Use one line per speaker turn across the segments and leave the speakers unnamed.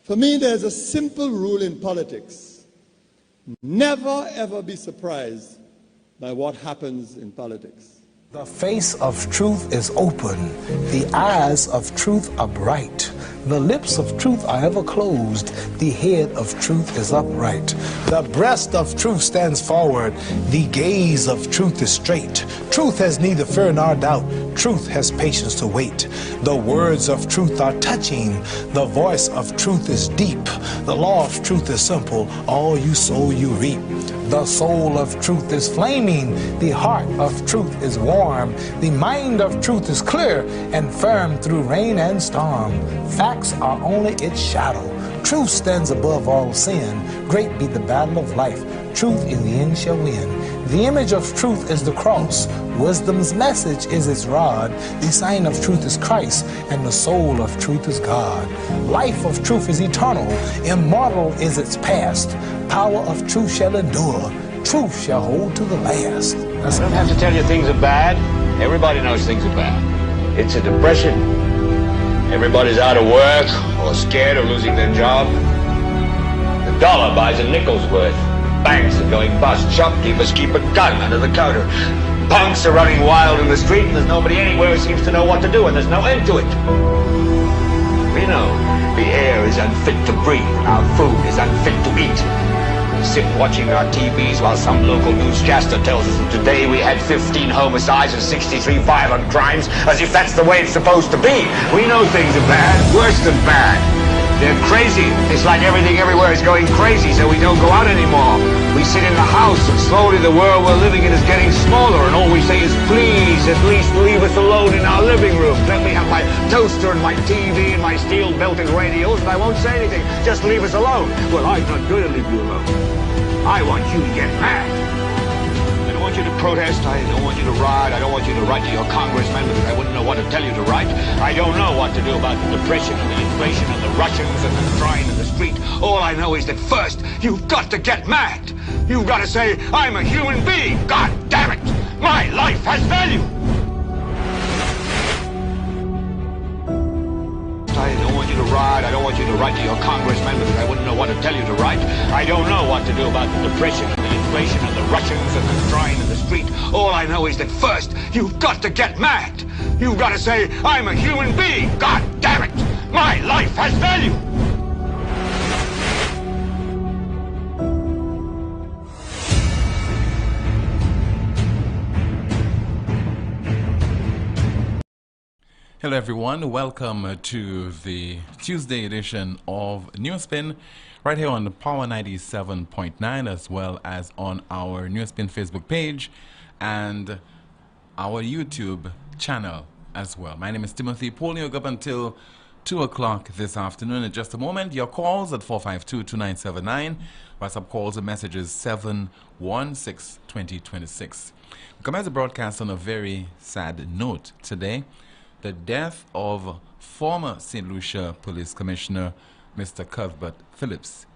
For me, there's a simple rule in politics. Never, ever be surprised by what happens in politics.
The face of truth is open. The eyes of truth are bright. The lips of truth are ever closed. The head of truth is upright. The breast of truth stands forward. The gaze of truth is straight. Truth has neither fear nor doubt. Truth has patience to wait. The words of truth are touching. The voice of truth is deep. The law of truth is simple. All you sow, you reap. The soul of truth is flaming. The heart of truth is warm. The mind of truth is clear and firm through rain and storm. Facts are only its shadow. Truth stands above all sin. Great be the battle of life. Truth in the end shall win. The image of truth is the cross. Wisdom's message is its rod. The sign of truth is Christ, and the soul of truth is God. Life of truth is eternal. Immortal is its past. Power of truth shall endure. Truth shall hold to the last.
I don't have to tell you things are bad. Everybody knows things are bad. It's a depression. Everybody's out of work or scared of losing their job. The dollar buys a nickel's worth. Banks are going bust. Shopkeepers keep a gun under the counter. Punks are running wild in the street, and there's nobody anywhere who seems to know what to do, and there's no end to it. We know the air is unfit to breathe, and our food is unfit to eat. We sit watching our TVs while some local newscaster tells us that today we had 15 homicides and 63 violent crimes, as if that's the way it's supposed to be. We know things are bad, worse than bad. They're crazy. It's like everything everywhere is going crazy, so we don't go out anymore. We sit in the house, and slowly the world we're living in is getting smaller, and all we say is, please, at least leave us alone in our living room. Let me have my toaster and my TV and my steel-belted radios, and I won't say anything. Just leave us alone. Well, I'm not going to leave you alone. I want you to get mad. I don't want you to protest. I don't want you to riot. I don't want you to write to your congressman because I wouldn't know what to tell you to write. I don't know what to do about the depression and the inflation and the Russians and the crying in the street. All I know is that first, you've got to get mad. You've got to say, I'm a human being. God damn it. My life has value. I don't want you to riot. I don't want you to write to your congressman because I wouldn't know what to tell you to write. I don't know what to do about the depression and the inflation and the Russians and the crying in the street. All I know is that first, you've got to get mad. You've got to say, I'm a human being. God damn it. My life has value.
Hello everyone, welcome to the Tuesday edition of NewsSpin right here on the Power 97.9 as well as on our NewsSpin Facebook page and our YouTube channel as well. My name is Timothy Poleon, up until 2 o'clock this afternoon. In just a moment, your calls at 452-2979, WhatsApp calls and messages 716-2026. We commence the broadcast on a very sad note today. The death of former St. Lucia Police Commissioner Mr. Cuthbert Phillips.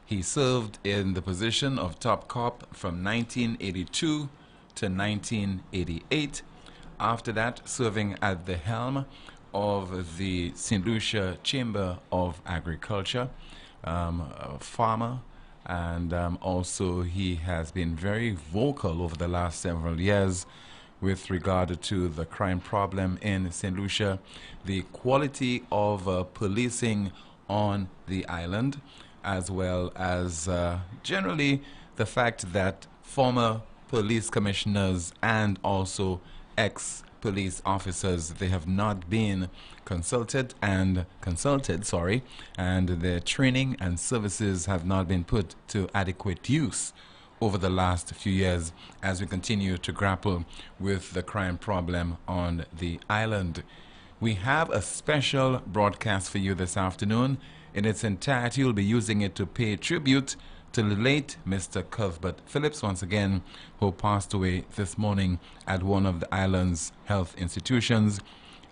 He served in the position of top cop from 1982 to 1988. After that, serving at the helm of the St. Lucia Chamber of Agriculture, a farmer, and also he has been very vocal over the last several years with regard to the crime problem in St. Lucia, the quality of policing on the island, as well as generally the fact that former police commissioners and also ex-police officers, they have not been consulted, and their training and services have not been put to adequate use over the last few years as we continue to grapple with the crime problem on the island. We have a special broadcast for you this afternoon. In its entirety, we'll be using it to pay tribute to the late Mr. Cuthbert Phillips, once again, who passed away this morning at one of the island's health institutions.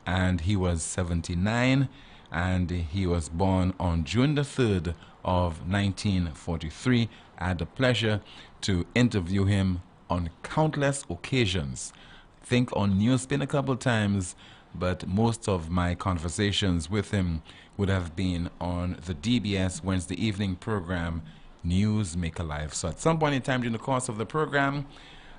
And he was 79, and he was born on June the 3rd of 1943. I had the pleasure to interview him on countless occasions. I think on NewsSpin a couple times, but most of my conversations with him would have been on the DBS Wednesday evening program, News Make Alive. So at some point in time during the course of the program,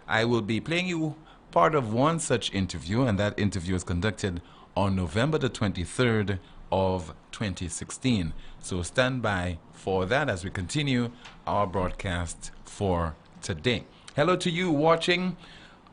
I will be playing you part of one such interview, and that interview is conducted on November the 23rd of 2016. So stand by for that as we continue our broadcast for today. Hello to you watching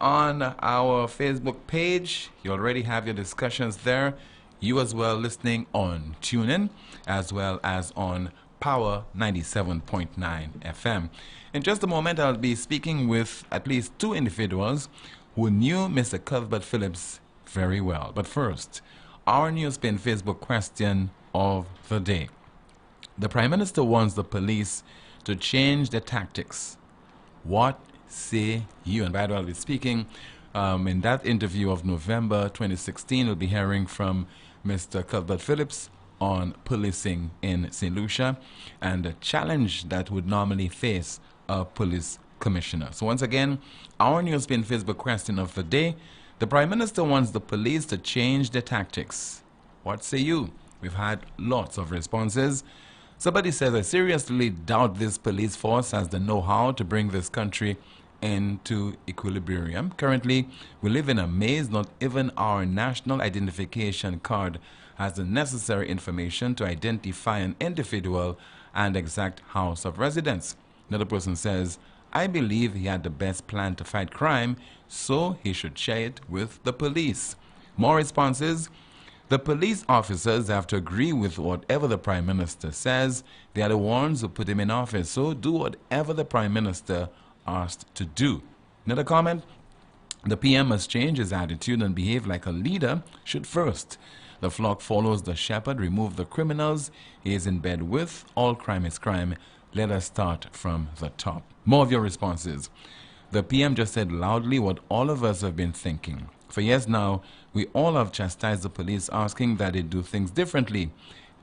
on our Facebook page. You already have your discussions there. You as well listening on TuneIn as well as on Power 97.9 FM. In just a moment, I'll be speaking with at least two individuals who knew Mr. Cuthbert Phillips very well. But first, our NewsSpin Facebook question of the day. The Prime Minister wants the police to change their tactics. What say you? And by the way, I'll be speaking in that interview of November 2016. We'll be hearing from Mr. Cuthbert Phillips on policing in St. Lucia and the challenge that would normally face a police commissioner. So once again, our NewsSpin Facebook question of the day. The Prime Minister wants the police to change their tactics. What say you? We've had lots of responses. Somebody says, I seriously doubt this police force has the know-how to bring this country into equilibrium. Currently, we live in a maze. Not even our national identification card has the necessary information to identify an individual and exact house of residence. Another person says, I believe he had the best plan to fight crime, so he should share it with the police. More responses. The police officers have to agree with whatever the Prime Minister says. They are the ones who put him in office, so do whatever the Prime Minister asked to do. Another comment. The PM must change his attitude and behave like a leader should first. The flock follows the shepherd. Remove the criminals he is in bed with. All crime is crime. Let us start from the top. More of your responses. The PM just said loudly what all of us have been thinking. For years now, we all have chastised the police, asking that they do things differently.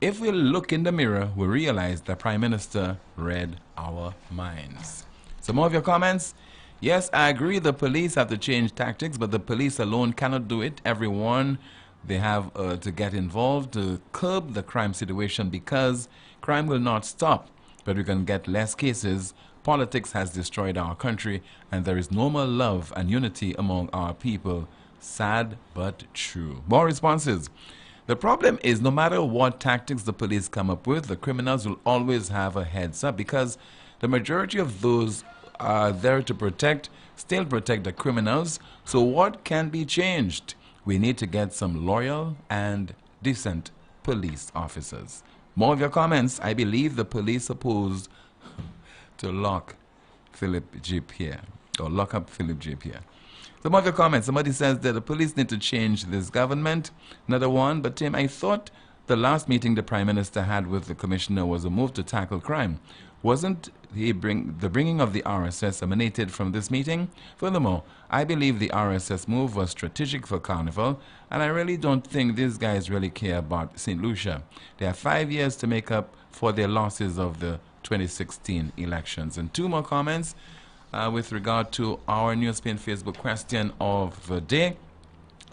If we look in the mirror, we realize the Prime Minister read our minds. Some more of your comments. Yes, I agree the police have to change tactics, but the police alone cannot do it. Everyone, they have to get involved to curb the crime situation, because crime will not stop, but we can get less cases. Politics has destroyed our country, and there is no more love and unity among our people. Sad but true. More responses. The problem is, no matter what tactics the police come up with, the criminals will always have a heads up, because the majority of those are there to still protect the criminals. So what can be changed? We need to get some loyal and decent police officers. More of your comments. I believe the police opposed to lock Philip Jeep here, or lock up Philip Jeep here. Some of your comments. Somebody says that the police need to change this government. Another one. But Tim, I thought the last meeting the Prime Minister had with the Commissioner was a move to tackle crime. Wasn't the bringing of the RSS emanated from this meeting? Furthermore, I believe the RSS move was strategic for Carnival, and I really don't think these guys really care about St. Lucia. They have 5 years to make up for their losses of the 2016 elections. And two more comments with regard to our NewsSpin Facebook question of the day.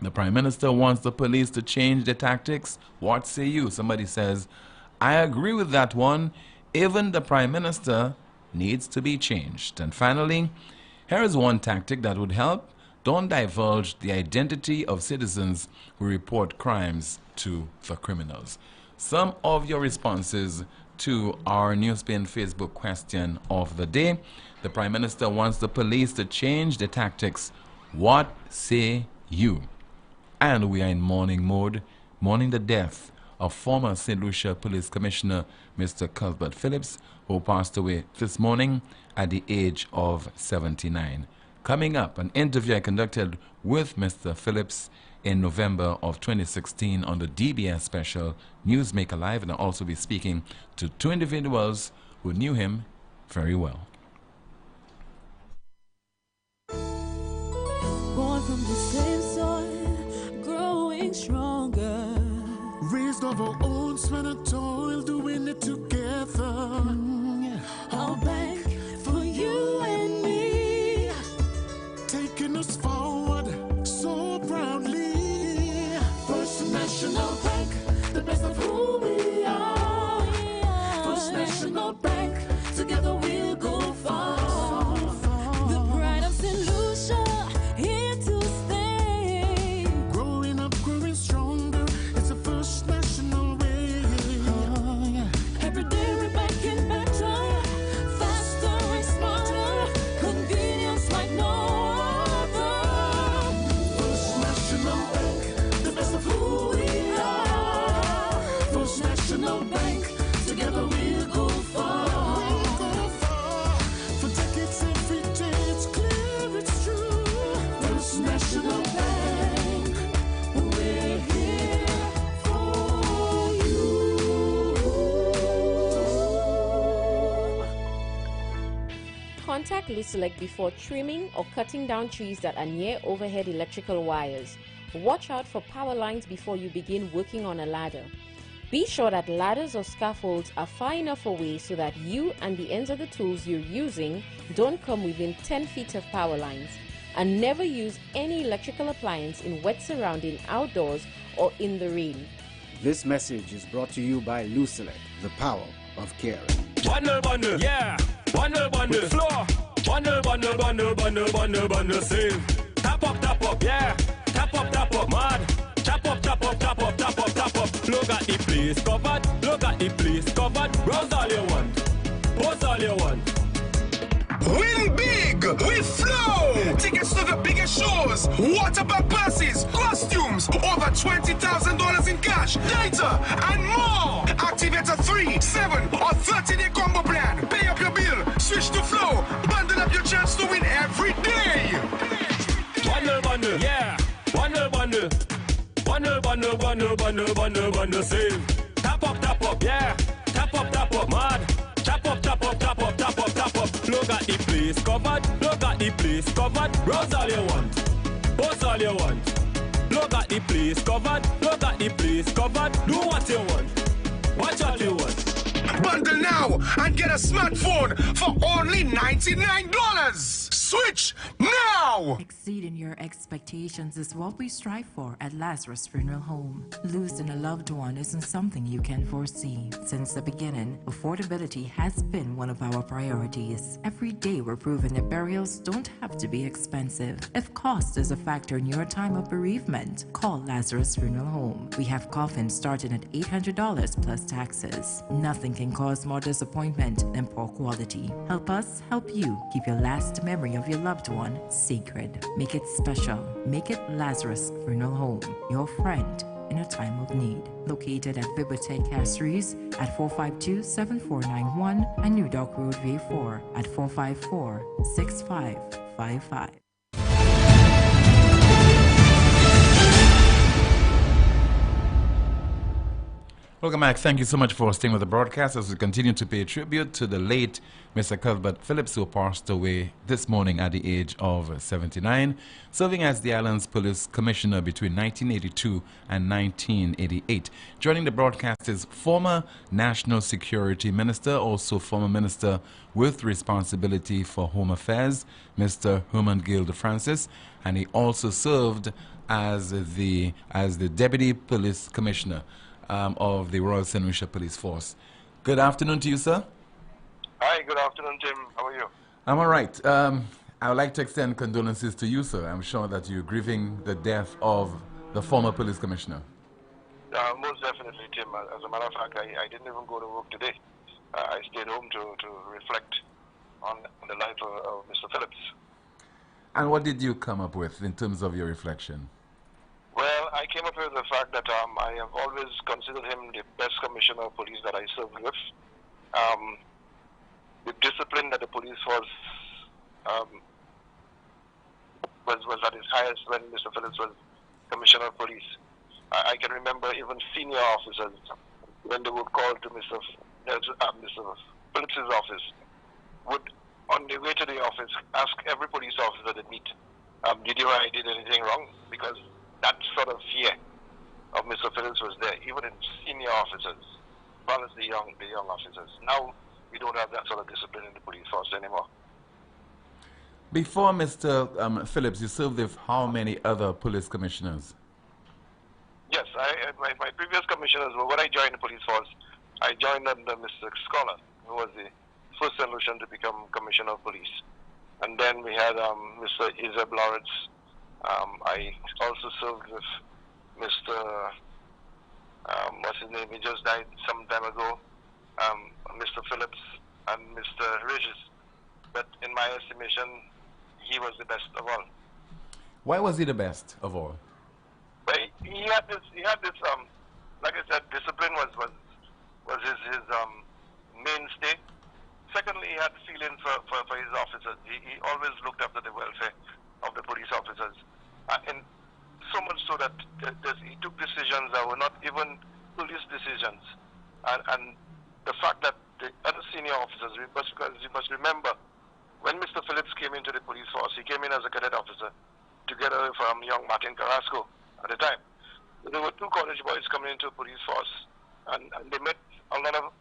The Prime Minister wants the police to change their tactics. What say you? Somebody says, I agree with that one. Even the Prime Minister needs to be changed. And finally, here is one tactic that would help. Don't divulge the identity of citizens who report crimes to the criminals. Some of your responses to our NewsSpin Facebook question of the day. The Prime Minister wants the police to change their tactics. What say you? And we are in mourning mode, mourning the death of former St. Lucia Police Commissioner Mr. Cuthbert Phillips, who passed away this morning at the age of 79. Coming up, an interview I conducted with Mr. Phillips in November of 2016 on the DBS special News Make Alive, and I'll also be speaking to two individuals who knew him very well.
Born from the same soil, growing stronger.
Raised of our own sweat and toil, doing it together.
I'll bank for you and me,
taking us forward so proudly.
Contact Lucelect before trimming or cutting down trees that are near overhead electrical wires. Watch out for power lines before you begin working on a ladder. Be sure that ladders or scaffolds are far enough away so that you and the ends of the tools you're using don't come within 10 feet of power lines. And never use any electrical appliance in wet surrounding outdoors or in the rain.
This message is brought to you by Lucelect, the power of caring.
Bundle, yeah. Bundle, floor. Bundle, save. Tap up, yeah. Tap up, mad. Tap up. Look at the place covered. Browse all you want. Post all you want.
Win big with Flow! Tickets to the biggest shows, water park passes, costumes, over $20,000 in cash, data, and more! Activate a 3, 7, or 30-day combo plan. Pay up your bill, switch to Flow, bundle up your chance to win every day!
Bundle, yeah! Bundle, save! Tap up, yeah! Tap up, mad! Tap up. Look at the place covered. Browse all you want. Post all you want. Look at the place covered. Do what you want. Watch what you want.
Bundle now and get a smartphone for only $99. Switch now!
Exceeding your expectations is what we strive for at Lazarus Funeral Home. Losing a loved one isn't something you can foresee. Since the beginning, affordability has been one of our priorities. Every day we're proving that burials don't have to be expensive. If cost is a factor in your time of bereavement, call Lazarus Funeral Home. We have coffins starting at $800 plus taxes. Nothing can cause more disappointment than poor quality. Help us help you keep your last memory of your loved one sacred. Make it special. Make it Lazarus Funeral Home, your friend in a time of need. Located at Bibliotheque Castries at 452-7491 and New Dock Road V4 at 454-6555.
Welcome back. Thank you so much for staying with the broadcast as we continue to pay tribute to the late Mr. Cuthbert Phillips, who passed away this morning at the age of 79, serving as the island's police commissioner between 1982 and 1988. Joining the broadcast is former National Security Minister, also former Minister with responsibility for Home Affairs, Mr. Herman Gilda Francis, and he also served as the Deputy Police Commissioner of the Royal St. Lucia Police Force. Good afternoon to you, sir.
Hi, good afternoon, Tim. How are you?
I'm all right. I would like to extend condolences to you, sir. I'm sure that you're grieving the death of the former police commissioner.
Most definitely, Tim. As a matter of fact, I didn't even go to work today. I stayed home to reflect on the life of Mr. Phillips.
And what did you come up with in terms of your reflection?
Well, I came up with the fact that I have always considered him the best commissioner of police that I served with. The discipline that the police was at its highest when Mr. Phillips was commissioner of police. I can remember even senior officers, when they would call to Mr. Phillips' office, would, on their way to the office, ask every police officer they meet, did you or I did anything wrong? Because that sort of fear of Mr. Phillips was there, even in senior officers, as well as the young officers. Now, we don't have that sort of discipline in the police force anymore.
Before Mr. Phillips, you served with how many other police commissioners?
Yes, my previous commissioners, when I joined the police force, I joined under Mr. Scholar, who was the first St. Lucian to become commissioner of police. And then we had Mr. Isab Lawrence. I also served with Mr. What's his name? He just died some time ago. Mr. Phillips and Mr. Regis. But in my estimation, he was the best of all.
Why was he the best of all?
Well, he had this. Like I said, discipline was his mainstay. Secondly, he had feelings for his officers. He always looked after the welfare of the police officers. And so much so that he took decisions that were not even police decisions. And the fact that the other senior officers, because you must remember, when Mr. Phillips came into the police force, he came in as a cadet officer together from young Martin Carrasco at the time. There were two college boys coming into the police force, and they met a lot of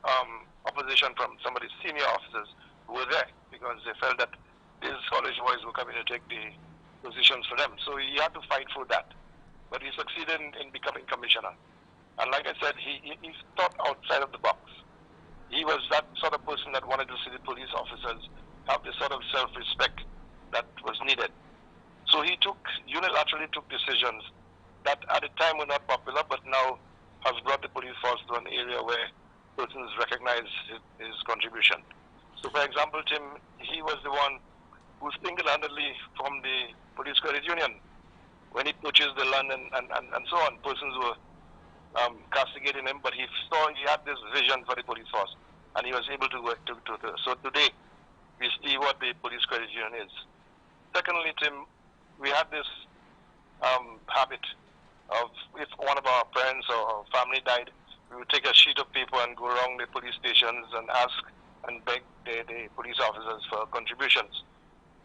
opposition from some of the senior officers who were there because they felt that these college boys were coming to take the positions for them. So he had to fight for that. But he succeeded in becoming commissioner. And like I said, he thought outside of the box. He was that sort of person that wanted to see the police officers have the sort of self-respect that was needed. So he unilaterally took decisions that at the time were not popular, but now has brought the police force to an area where persons recognize his contribution. So for example, Tim, he was the one who single-handedly formed the police credit union. When he purchased the land and so on, persons were castigating him, but he saw he had this vision for the police force, and he was able to work to so today, we see what the police credit union is. Secondly, Tim, we had this habit of, if one of our parents or family died, we would take a sheet of paper and go around the police stations and ask and beg the police officers for contributions.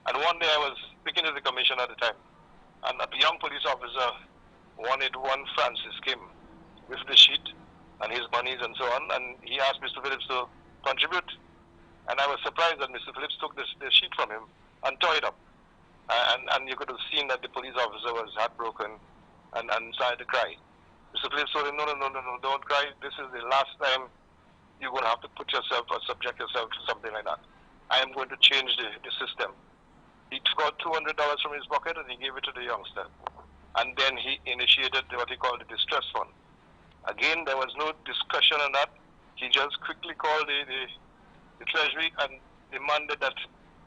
And one day I was speaking to the commissioner at the time, and a young police officer wanted 1 Francis Kim with the sheet and his monies and so on, and he asked Mr. Phillips to contribute. And I was surprised that Mr. Phillips took the sheet from him and tore it up. And you could have seen that the police officer was heartbroken and started to cry. Mr. Phillips told him, no, don't cry. This is the last time you're going to have to put yourself or subject yourself to something like that. I am going to change the system. He took out $200 from his pocket and he gave it to the youngster. And then he initiated what he called the distress fund. Again, there was no discussion on that. He just quickly called the treasury and demanded that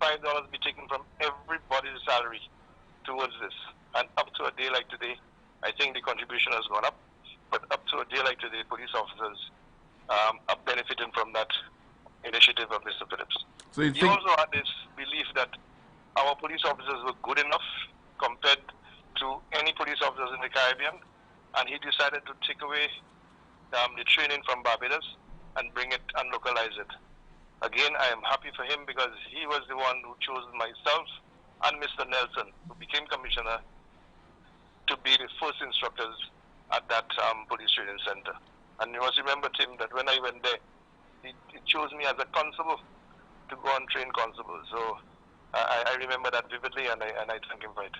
$5 be taken from everybody's salary towards this. And up to a day like today, I think the contribution has gone up. But up to a day like today, police officers are benefiting from that initiative of Mr. Phillips.
So
he also had this belief that our police officers were good enough compared to any police officers in the Caribbean, and he decided to take away the training from Barbados and bring it and localize it. Again, I am happy for him because he was the one who chose myself and Mr. Nelson, who became commissioner, to be the first instructors at that police training center. And you must remember, Tim, that when I went there, he chose me as a constable to go and train constables. So I remember that vividly, and I thank him for it.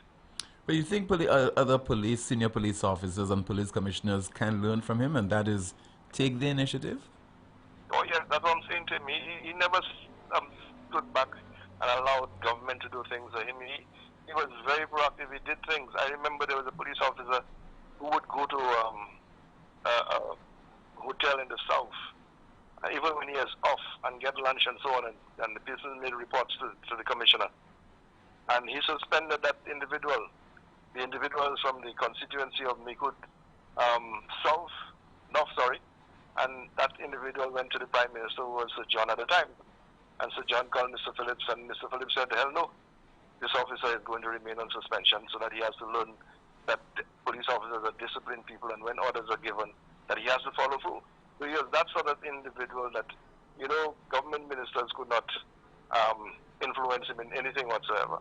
But you think other senior police officers and police commissioners can learn from him, and that is take the initiative?
Oh yes, that's what I'm saying to him. He never stood back and allowed government to do things for him. He was very proactive. He did things. I remember there was a police officer who would go to a hotel in the south, even when he was off, and get lunch and so on, and the person made reports to the commissioner. And he suspended that individual. The individual is from the constituency of Mikud North, and that individual went to the Prime Minister, who was Sir John at the time. And Sir John called Mr. Phillips, and Mr. Phillips said, hell no, this officer is going to remain on suspension, so that he has to learn that police officers are disciplined people, and when orders are given, that he has to follow through. So he was that sort of individual that, government ministers could not influence him in anything whatsoever.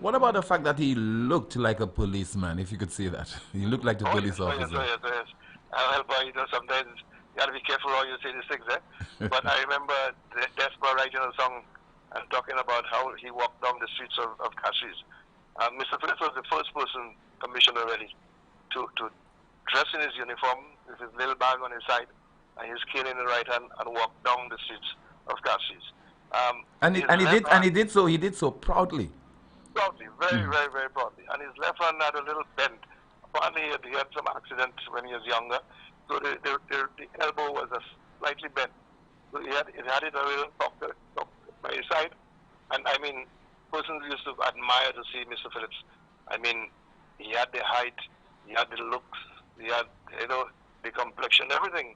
What about the fact that he looked like a policeman, if you could say that? He looked like a police officer.
Yes. Sometimes you have to be careful how you say these things, But I remember Despa writing a song and talking about how he walked down the streets of Castries. Mr. Phillips was the first person, commissioner really, to dress in his uniform with his little bag on his side and his cane in the right hand and walk down the streets of Castries.
He did so proudly.
Proudly, very, very, very proudly. And his left hand had a little bend. Apparently he had some accident when he was younger, so the elbow was slightly bent. So he had it a little tucked by his side. And I mean, persons used to admire to see Mr. Phillips. I mean, he had the height, he had the looks, he had, the complexion, everything.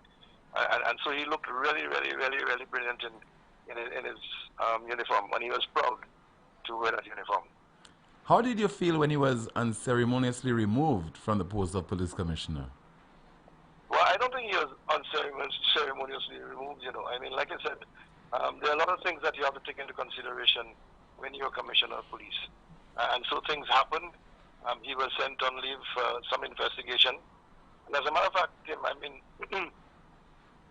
And so he looked really, really, really, really brilliant in his uniform, and he was proud to wear that uniform.
How did you feel when he was unceremoniously removed from the post of police commissioner?
Well, I don't think he was unceremoniously removed, I mean, like I said, There are a lot of things that you have to take into consideration when you're a commissioner of police. And so things happened. He was sent on leave for some investigation. And as a matter of fact, Tim, I mean,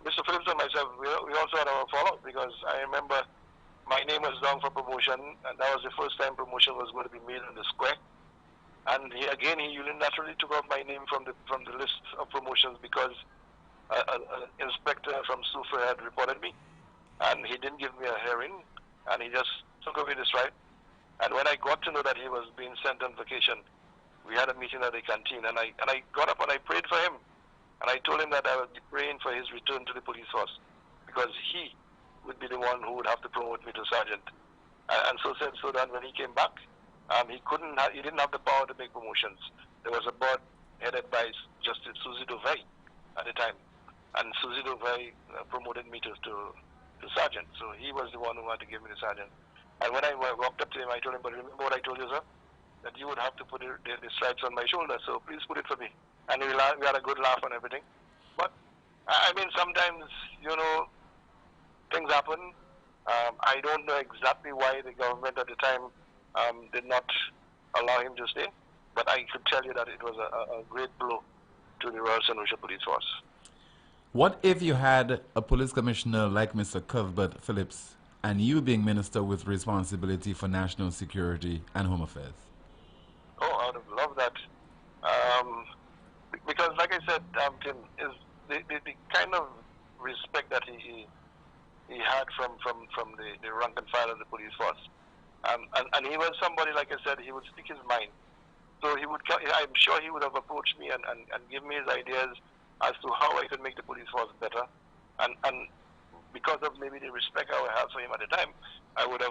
Mr. Phillips and myself, we also had our follow-up because I remember my name was down for promotion, and that was the first time promotion was going to be made on the square. And he unilaterally took off my name from the list of promotions because an inspector from SUFRA had reported me, and he didn't give me a hearing, and he just took away this right. And when I got to know that he was being sent on vacation, we had a meeting at the canteen, and I got up and I prayed for him, and I told him that I would be praying for his return to the police force because he would be the one who would have to promote me to sergeant. And so said so that when he came back, he didn't have the power to make promotions. There was a board headed by Justice Susie Dovey at the time, and Susie Dovey promoted me to sergeant. So he was the one who had to give me the sergeant. And when I walked up to him, I told him, but remember what I told you, sir? That you would have to put the stripes on my shoulder, so please put it for me. And we had a good laugh and everything. But, I mean, sometimes, things happen. I don't know exactly why the government at the time did not allow him to stay, but I could tell you that it was a great blow to the Royal St. Lucia Police Force.
What if you had a police commissioner like Mr. Cuthbert Phillips and you being minister with responsibility for national security and home affairs?
Oh, I would have loved that. Because, like I said, Tim, is the kind of respect that he had from the rank and file of the police force. And he was somebody, like I said, he would speak his mind. So I'm sure he would have approached me and give me his ideas as to how I could make the police force better. And because of maybe the respect I would have for him at the time, I would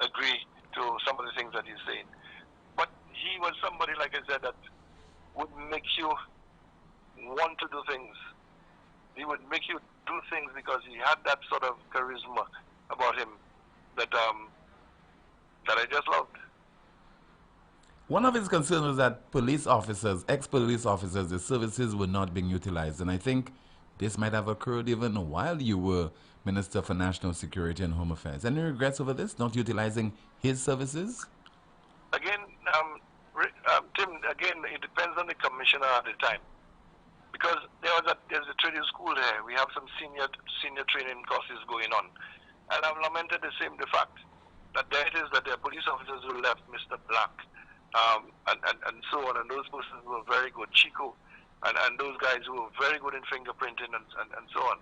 agree to some of the things that he's saying. But he was somebody, like I said, that would make you want to do things. He would make you do things because he had that sort of charisma about him that I just loved.
One of his concerns was that police officers, ex-police officers, the services were not being utilized. And I think this might have occurred even while you were Minister for National Security and Home Affairs. Any regrets over this, not utilizing his services?
Again, Tim, it depends on the commissioner at the time. Because there's a training school there. We have some senior training courses going on. And I've lamented the fact that there it is that there are police officers who left, Mr. Black, and so on, and those persons were very good, Chico, and those guys who were very good in fingerprinting and so on,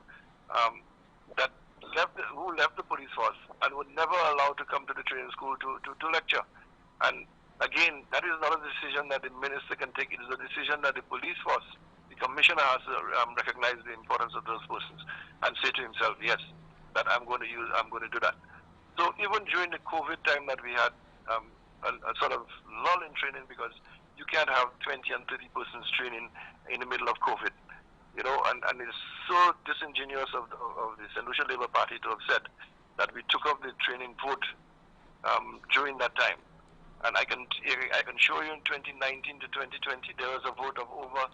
who left the police force and were never allowed to come to the training school to lecture. And again, that is not a decision that the minister can take. It is a decision that the police force, the commissioner, has to recognize the importance of those persons and say to himself, yes, that I'm going to do that. So even during the COVID time that we had a sort of lull in training, because you can't have 20 and 30 persons training in the middle of COVID, and it's so disingenuous of the St. Lucia Labour Party to have said that we took up the training vote during that time. And I can show you in 2019 to 2020 there was a vote of over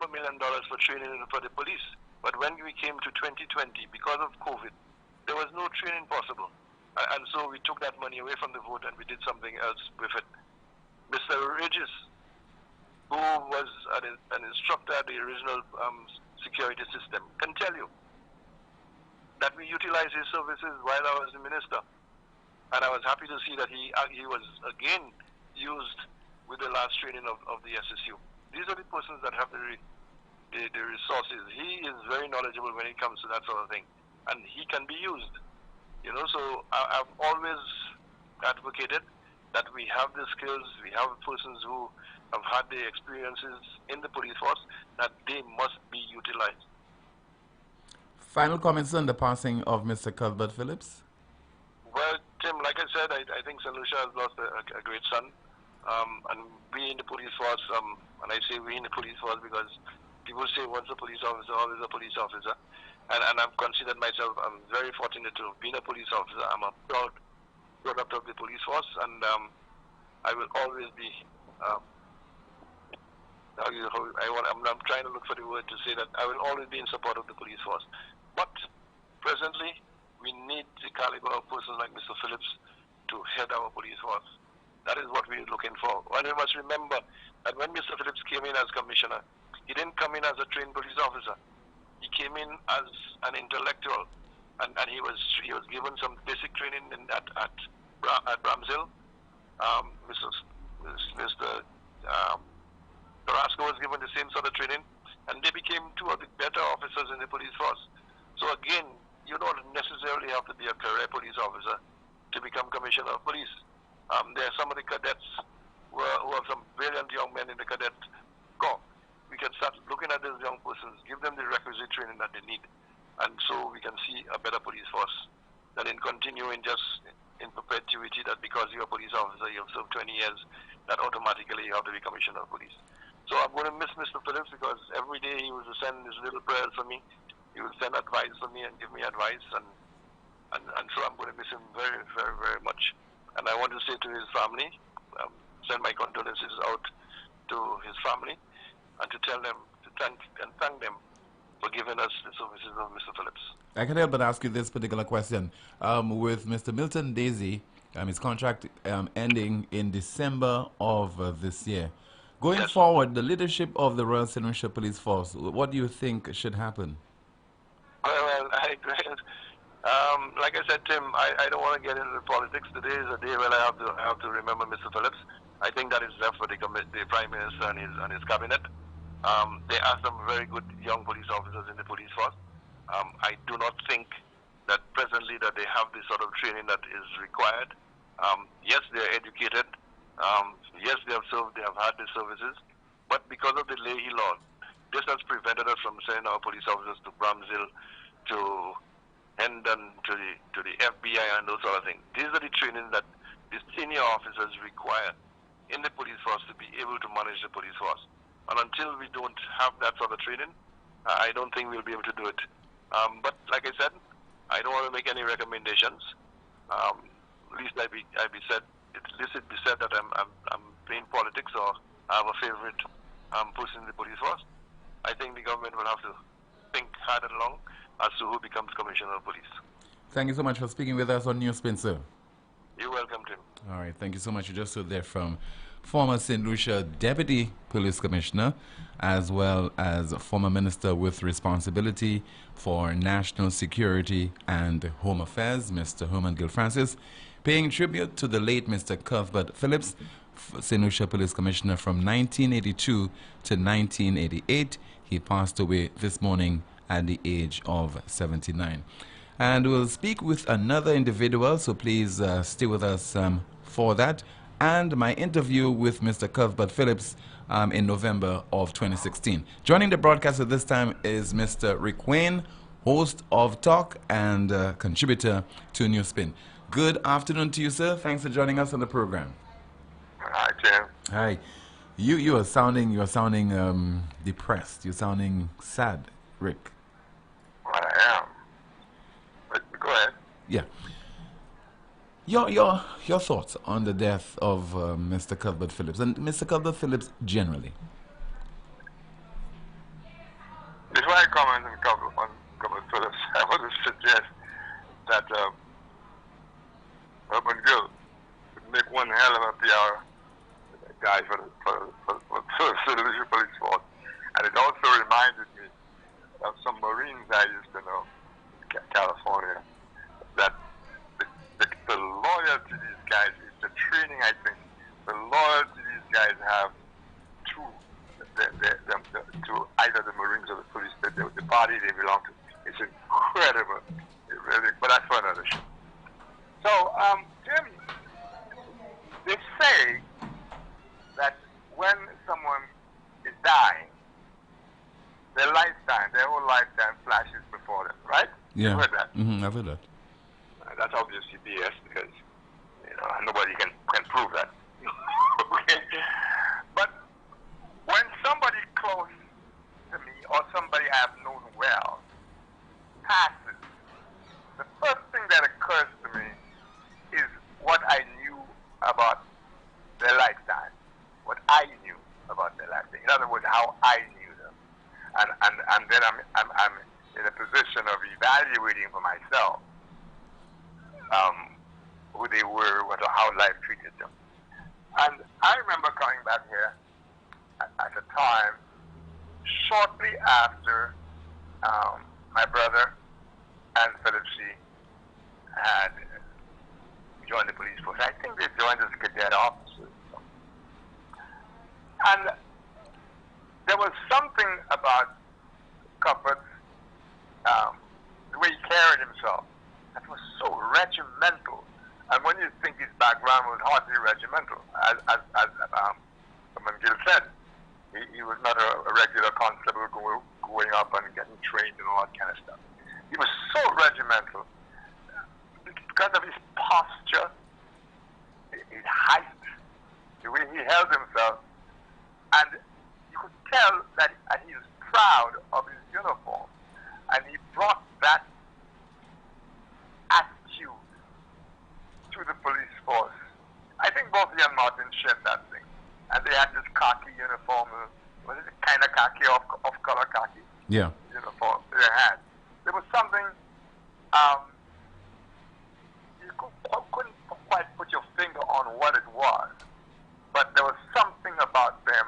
$500,000 for training for the police. But when we came to 2020, because of COVID, there was no training possible. And so we took that money away from the vote and we did something else with it. Mr. Regis, who was an instructor at the original security system, can tell you that we utilized his services while I was the minister. And I was happy to see that he was again used with the last training of the SSU. These are the persons that have the resources. He is very knowledgeable when it comes to that sort of thing. And he can be used. So I've always advocated that we have the skills, we have persons who have had the experiences in the police force, that they must be utilized.
Final comments on the passing of Mr. Cuthbert Phillips?
Well, Tim, like I said, I think St. Lucia has lost a great son. And we in the police force, and I say we in the police force because people say once a police officer, always a police officer. And I've considered myself, I'm very fortunate to have been a police officer. I'm a proud product of the police force, and I will always be, I'm trying to look for the word to say that I will always be in support of the police force. But presently, we need the caliber of persons like Mr. Phillips to head our police force. That is what we're looking for. And we must remember that when Mr. Phillips came in as commissioner, he didn't come in as a trained police officer. He came in as an intellectual, and he was given some basic training at Bramshill. Mr. Carrasco was given the same sort of training, and they became two of the better officers in the police force. So again, you don't necessarily have to be a career police officer to become commissioner of police. There are some of the cadets who have some brilliant young men in the cadet corps. We can start looking at these young persons, give them the requisite training that they need, and so we can see a better police force than in continuing just in perpetuity that because you're a police officer, you've served 20 years, that automatically you have to be commissioner of police. So I'm going to miss Mr. Phillips because every day he was to send his little prayers for me. He would send advice for me and give me advice, and so I'm going to miss him very, very, very much. And I want to say to his family, send my condolences out to his family, and to tell them, to thank them for giving us the services of Mr. Phillips.
I can't help but ask you this particular question. With Mr. Milton Daisy, his contract ending in December of this year, going forward, the leadership of the Royal St. Lucia Police Force, what do you think should happen?
Well, like I said, Tim, I don't want to get into the politics. Today is a day when I have to remember Mr. Phillips. I think that is left for the Prime Minister and his cabinet. There are some very good young police officers in the police force. I do not think that presently that they have the sort of training that is required. Yes, they are educated. Yes, they have served. They have had the services, but because of the Leahy law, this has prevented us from sending our police officers to Bramshill, to Hendon, to the FBI and those sort of things. These are the training that the senior officers require in the police force to be able to manage the police force. And until we don't have that sort of training, I don't think we'll be able to do it. But like I said, I don't want to make any recommendations. At least it be said that I'm playing politics or I have a favorite person in the police force. I think the government will have to think hard and long as to who becomes commissioner of police.
Thank you so much for speaking with us on NewsSpin, sir.
You're welcome, Tim.
All right, thank you so much. You just heard there from former St. Lucia Deputy Police Commissioner, as well as former Minister with responsibility for national security and home affairs, Mr. Herman Gill Francis, paying tribute to the late Mr. Cuthbert Phillips, St. Lucia Police Commissioner from 1982 to 1988. He passed away this morning at the age of 79. And we'll speak with another individual, so please stay with us for that. And my interview with Mr. Cuthbert Phillips in November of 2016. Joining the broadcast at this time is Mr. Rick Wayne, host of Talk and contributor to NewsSpin. Good afternoon to you, sir. Thanks for joining us on the program.
Hi, Tim.
Hi. You are sounding depressed. You're sounding sad, Rick.
Well, I am. But go ahead.
Yeah. Your thoughts on the death of Mr. Cuthbert Phillips and Mr. Cuthbert Phillips generally.
Before I comment on Cuthbert Phillips, I want to suggest that Herman Gill would make one hell of a PR guy for the St. Lucia Police Force. And it also reminded me of some Marines I used to know in California, that the loyalty these guys, it's the training, I think, the loyalty these guys have to either the Marines or the police, the party they belong to. It's incredible. It really, but that's for another show. So, Jim, they say that when someone is dying, their whole lifetime flashes before them, right?
Yeah.
You heard that?
I've heard that.
That's obviously BS because nobody can prove that. Okay. But when somebody close to me or somebody I've known well passes, the first thing that occurs to me is what I knew about their lifetime, what I knew about their lifetime. In other words, how I knew them, and then I'm in a position of evaluating for myself
who they were, how life treated them. And I remember coming back here at a time shortly after my brother and Philip C. had joined the police force. I think they joined as cadet officers. And there was something about Cuthbert's, the way he carried himself, that was so regimental. And when you think his background was hardly regimental, as Gil said, he was not a regular constable going up and getting trained and all that kind of stuff. He was so regimental because of his posture, his height, the way he held himself, and you could tell that he was proud of his uniform, and he brought that attitude to the police force. I think both he and Martin shared that thing, and they had this khaki uniform. Was it kind of khaki, off-color khaki?
Yeah.
Uniform they had. There was something you couldn't quite put your finger on what it was, but there was something about them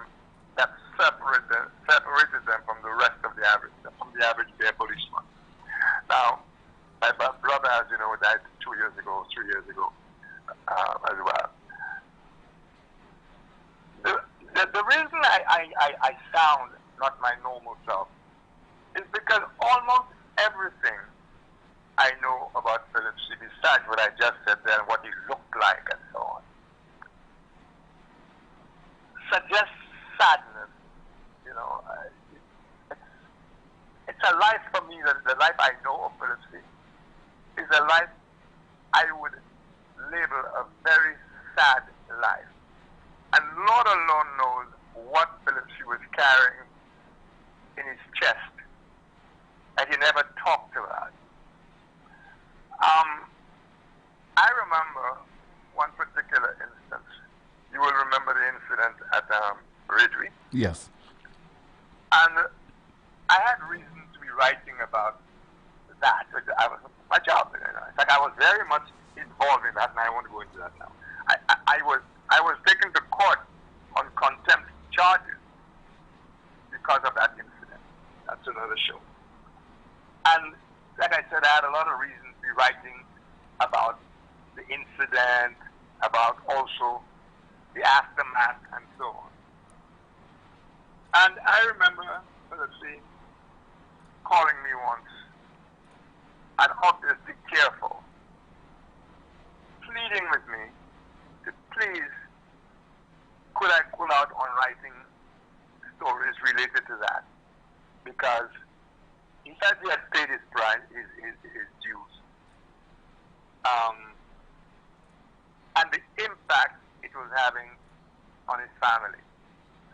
that separated them from the rest of the average day policeman. Now, my brother, as you know, died 3 years ago, as well. The reason I sound not my normal self is because almost everything I know about Philip C., besides what I just said there and what he looked like and so on, suggests sadness. It's a life for me, the life I know of Philip C. is a life I would label a very sad life. And Lord alone knows what Philip C. was carrying in his chest, and he never talked about. I remember one particular instance. You will remember the incident at Ridgeway.
Yes.
And I had reason to be writing about that. I was my job. In fact, I was very much involved in that, and I won't go into that now. I was taken to court on contempt charges because of that incident. That's another show. And like I said, I had a lot of reasons to be writing about the incident, about also the aftermath, and so on. And I remember, let's see, calling me once, and obviously tearful, pleading with me to please, could I pull out on writing stories related to that? Because he said he had paid his price, his dues. And the impact it was having on his family.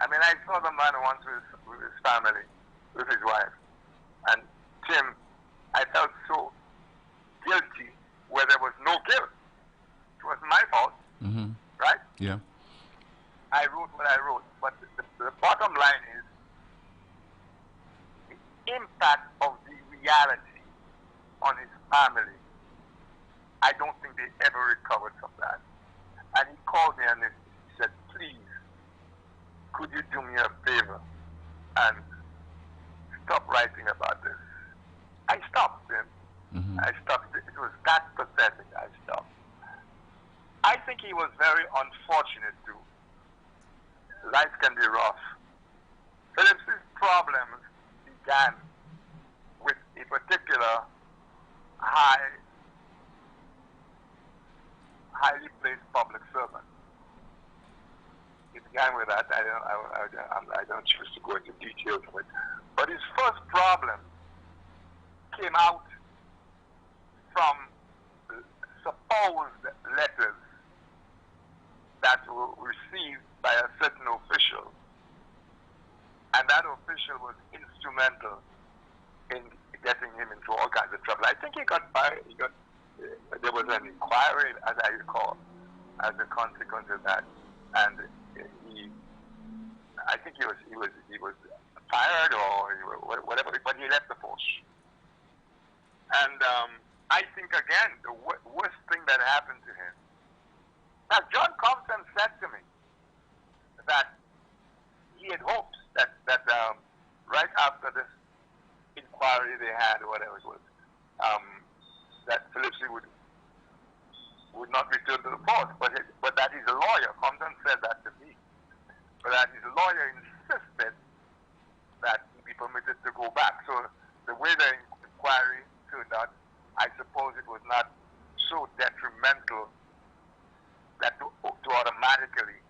I mean, I saw the man once with his family, with his wife. And Tim, I felt so guilty where there was no guilt. It was my fault, right?
Yeah.
I wrote what I wrote. But the bottom line is the impact of the reality on his family. I don't think they ever recovered from that. And he called me and he said, please, could you do me a favor and stop writing about this? I stopped him. I stopped. It was that pathetic. I stopped. I think he was very unfortunate too. Life can be rough. Phillips's problems began with a particular highly placed public servant. It began with that. I don't choose to go into details of it. But his first problem came out from supposed letters that were received by a certain official, and that official was instrumental in getting him into all kinds of trouble. I think he got fired. There was an inquiry, as I recall, as a consequence of that, and I think he was fired or whatever, but he left the force. And I think again, the worst thing happened to him. Now, John Compton said to me that he had hoped that right after this inquiry they had, or whatever it was, that Phillips would not return to the force, but that his lawyer, Compton said that to me, but that his lawyer insisted that he be permitted to go back. So the way the inquiry turned out, I suppose it was not so detrimental that to automatically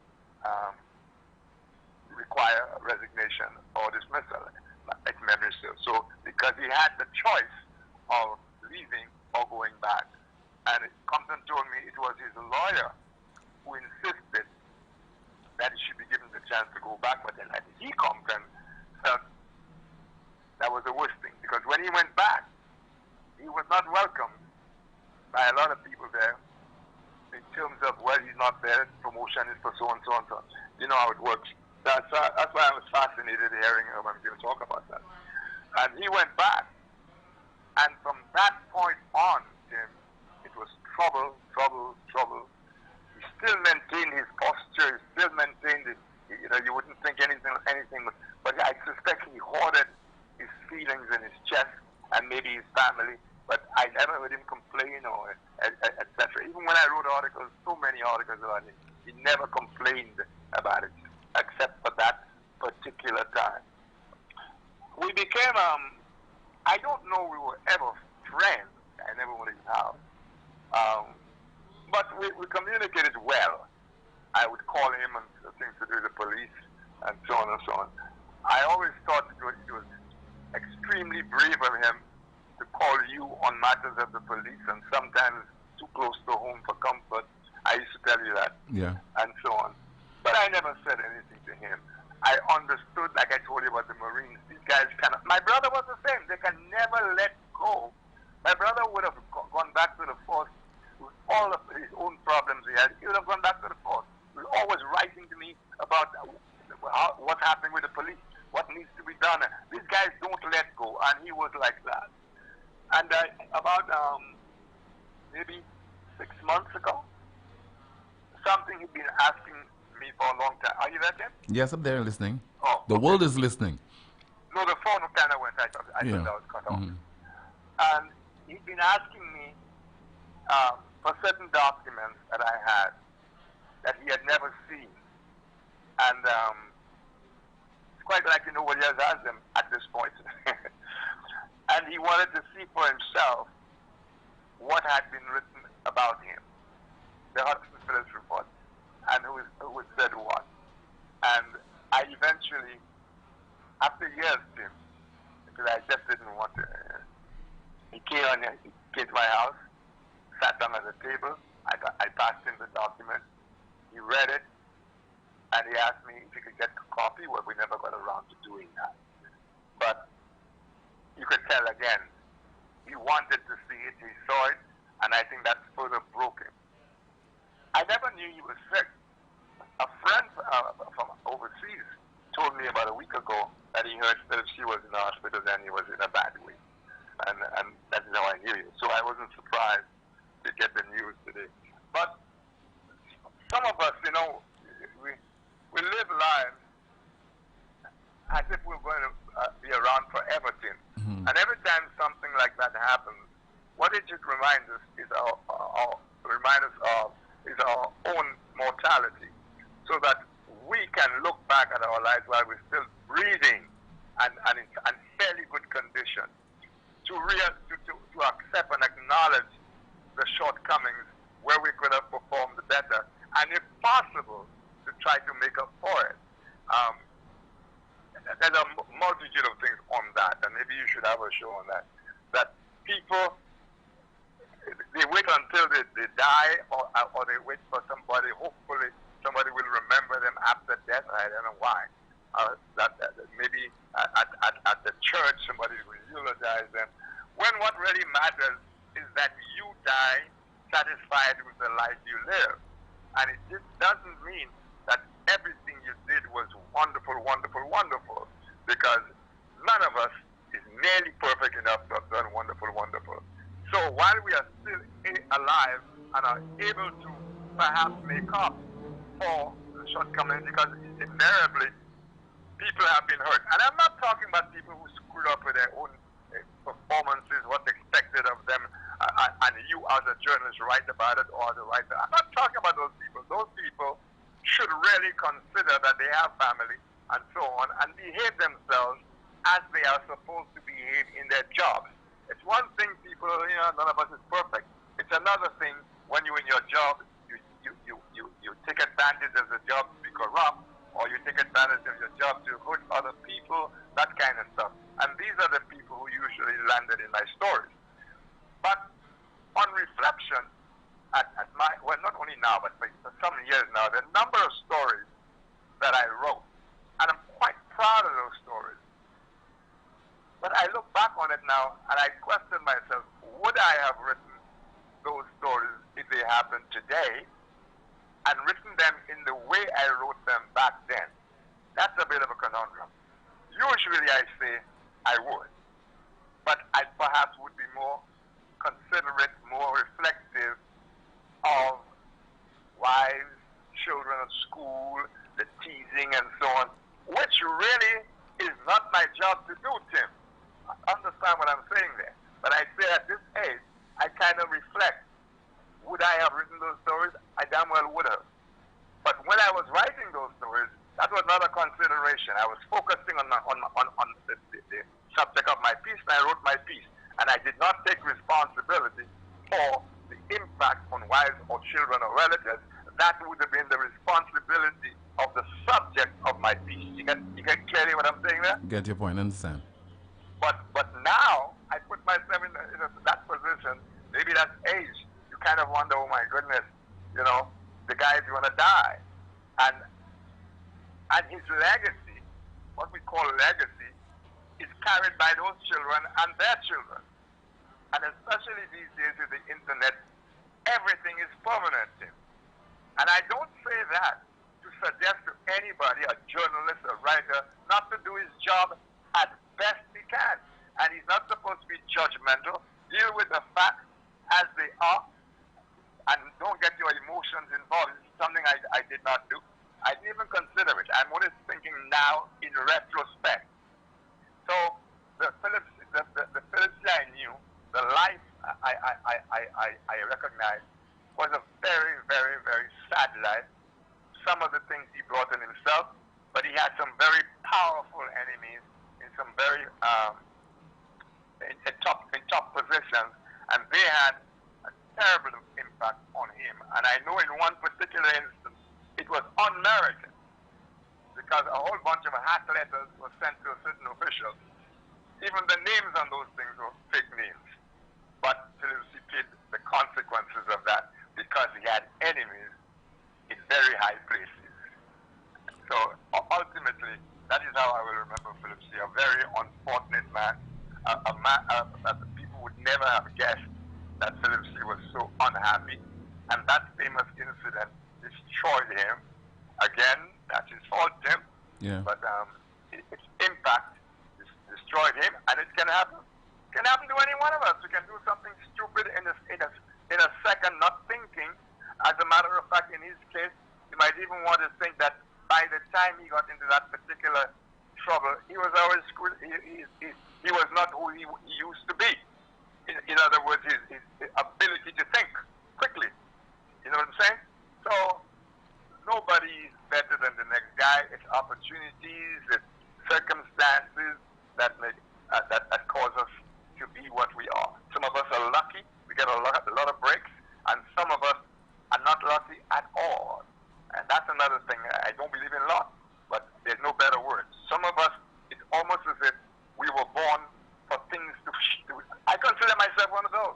require resignation or dismissal, if memory serves. So because he had the choice of leaving or going back. And Compton told me it was his lawyer who insisted that he should be given the chance to go back, but then he, Compton, felt that was the worst thing, because when he went back, he was not welcomed by a lot of people there in terms of, well, he's not there, promotion is for so and so and so. You know how it works. That's why I was fascinated hearing him talk about that. And he went back, and from that point on, Jim, it was trouble, trouble, trouble. He still maintained his posture, he still maintained it. You know, you wouldn't think anything, but I suspect he hoarded his feelings in his chest, and maybe his family, but I never heard him complain or etc. Even when I wrote articles, so many articles about him, he never complained about it, except for that particular time. We became, I don't know we were ever friends, I never wanted to have, but we communicated well. I would call him and things to do with the police and so on and so on. I always thought it was extremely brave of him to call you on matters of the police, and sometimes too close to home for comfort. I used to tell you that.
Yeah.
And so on. But I never said anything to him. I understood, like I told you about the Marines, these guys cannot. My brother was the same. They can never let go. My brother would have gone back to the force with all of his own problems he had. He would have gone back to the force. He was always writing to me about what's happening with the police, what needs to be done. These guys don't let go, and he was like that. And about maybe 6 months ago, something he'd been asking me for a long time. Are you there, Tim?
Yes, I'm there listening.
Oh,
the world is listening.
No, the phone kind of went. I thought that was cut off. And he'd been asking me for certain documents that I had that he had never seen. And it's quite like nobody else has them at this point. And he wanted to see for himself what had been written about him, the Hudson Phillips report, and who said what. And I eventually, after years, Tim, because I just didn't want to, he came to my house, sat down at the table, I passed him the document, he read it, and he asked me if he could get a copy. Well, we never got around to doing that. But you could tell again, he wanted to see it, he saw it, and I think that further broke him. I never knew he was sick. A friend from overseas told me about a week ago that he heard that she was in the hospital, then he was in a bad way. And that's how I knew you. So I wasn't surprised to get the news today. But some of us, you know, we live lives as if we're going to be around forever, Tim. And every time something like that happens, what it should remind us is our own mortality, so that we can look back at our lives while we're still breathing and in fairly good condition, to accept and acknowledge the shortcomings where we could have performed better, and if possible, to try to make up for it. There's a multitude of things on that, and maybe you should have a show on that. That people, they wait until they die, or they wait for somebody, hopefully somebody will remember them after death. I don't know why. That maybe at the church somebody will eulogize them. When what really matters is that you die satisfied with the life you live. And it just doesn't mean that everything you did was wonderful, wonderful, wonderful, because none of us is nearly perfect enough to have done wonderful, wonderful. So while we are still alive are able to perhaps make up for the shortcomings, because invariably people have been hurt. And I'm not talking about people who screwed up with their own performances, what's expected of them, and you as a journalist write about it, or the writer. I'm not talking about those people. Those people should really consider that they have family and so on, and behave themselves as they are supposed to behave in their jobs. It's one thing, people, none of us is perfect. It's another thing when you're in your job, you take advantage of the job to be corrupt, or you take advantage of your job to hurt other people, that kind of stuff. And these are the people who usually landed in my stories. But on reflection, well, not only now, but for some years now, the number of stories that I wrote, and I'm quite proud of those stories. But I look back on it now, and I question myself, would I have written those stories if they happened today, and written them in the way I wrote them back then? That's a bit of a conundrum. Usually I say I would, but I perhaps would be more considerate, more reflective of wives, children at school, the teasing and so on, which really is not my job to do, Tim. Understand what I'm saying there. But I say at this age, I kind of reflect. Would I have written those stories? I damn well would have. But when I was writing those stories, that was not a consideration. I was focusing on the subject of my piece, and I wrote my piece. And I did not take responsibility for the impact on wives or children or relatives. That would have been the responsibility of the subject of my piece. You get clearly what I'm saying there?
Get your point, understand.
But now, I put myself in that position. Maybe that's age. You kind of wonder, oh my goodness, the guy is going to die. And his legacy, what we call legacy, is carried by those children and their children. And especially these days with the internet, everything is permanent. And I don't say that to suggest to anybody, a journalist, a writer, not to do his job as best he can. And he's not supposed to be judgmental. Deal with the facts as they are, and don't get your emotions involved. It's something I did not do. I didn't even consider it. I'm only thinking now in retrospect. So the Phillips I knew, the life I recognized, was a very, very, very sad life. Some of the things he brought in himself, but he had some very powerful enemies in some very in top positions, and they had a terrible impact on him. And I know in one particular instance, it was unmerited, because a whole bunch of hack letters were sent to a certain official. Even the names on those things were fake names. But Phillips paid the consequences of that, because he had enemies in very high places. So ultimately, that is how I will remember Phillips, a very unfortunate man, a man that the people would never have guessed that Phillips was so unhappy. And that famous incident destroyed him. Again, that's his fault, Tim.
Yeah.
But its impact destroyed him, and it can happen. It can happen to any one of us. We can do something stupid in a second, not thinking. As a matter of fact, in his case, you might even want to think that by the time he got into that particular trouble, he was always he was not who he used to be. In other words, his ability to think quickly. You know what I'm saying? So nobody is better than the next guy. It's opportunities, it's circumstances that cause us to be what we are. Some of us are lucky. We get a lot of breaks, and some of us are not lucky at all. And that's another thing. I don't believe in luck, but there's no better word. Some of us, it's almost as if we were born for things to. I consider myself one of those.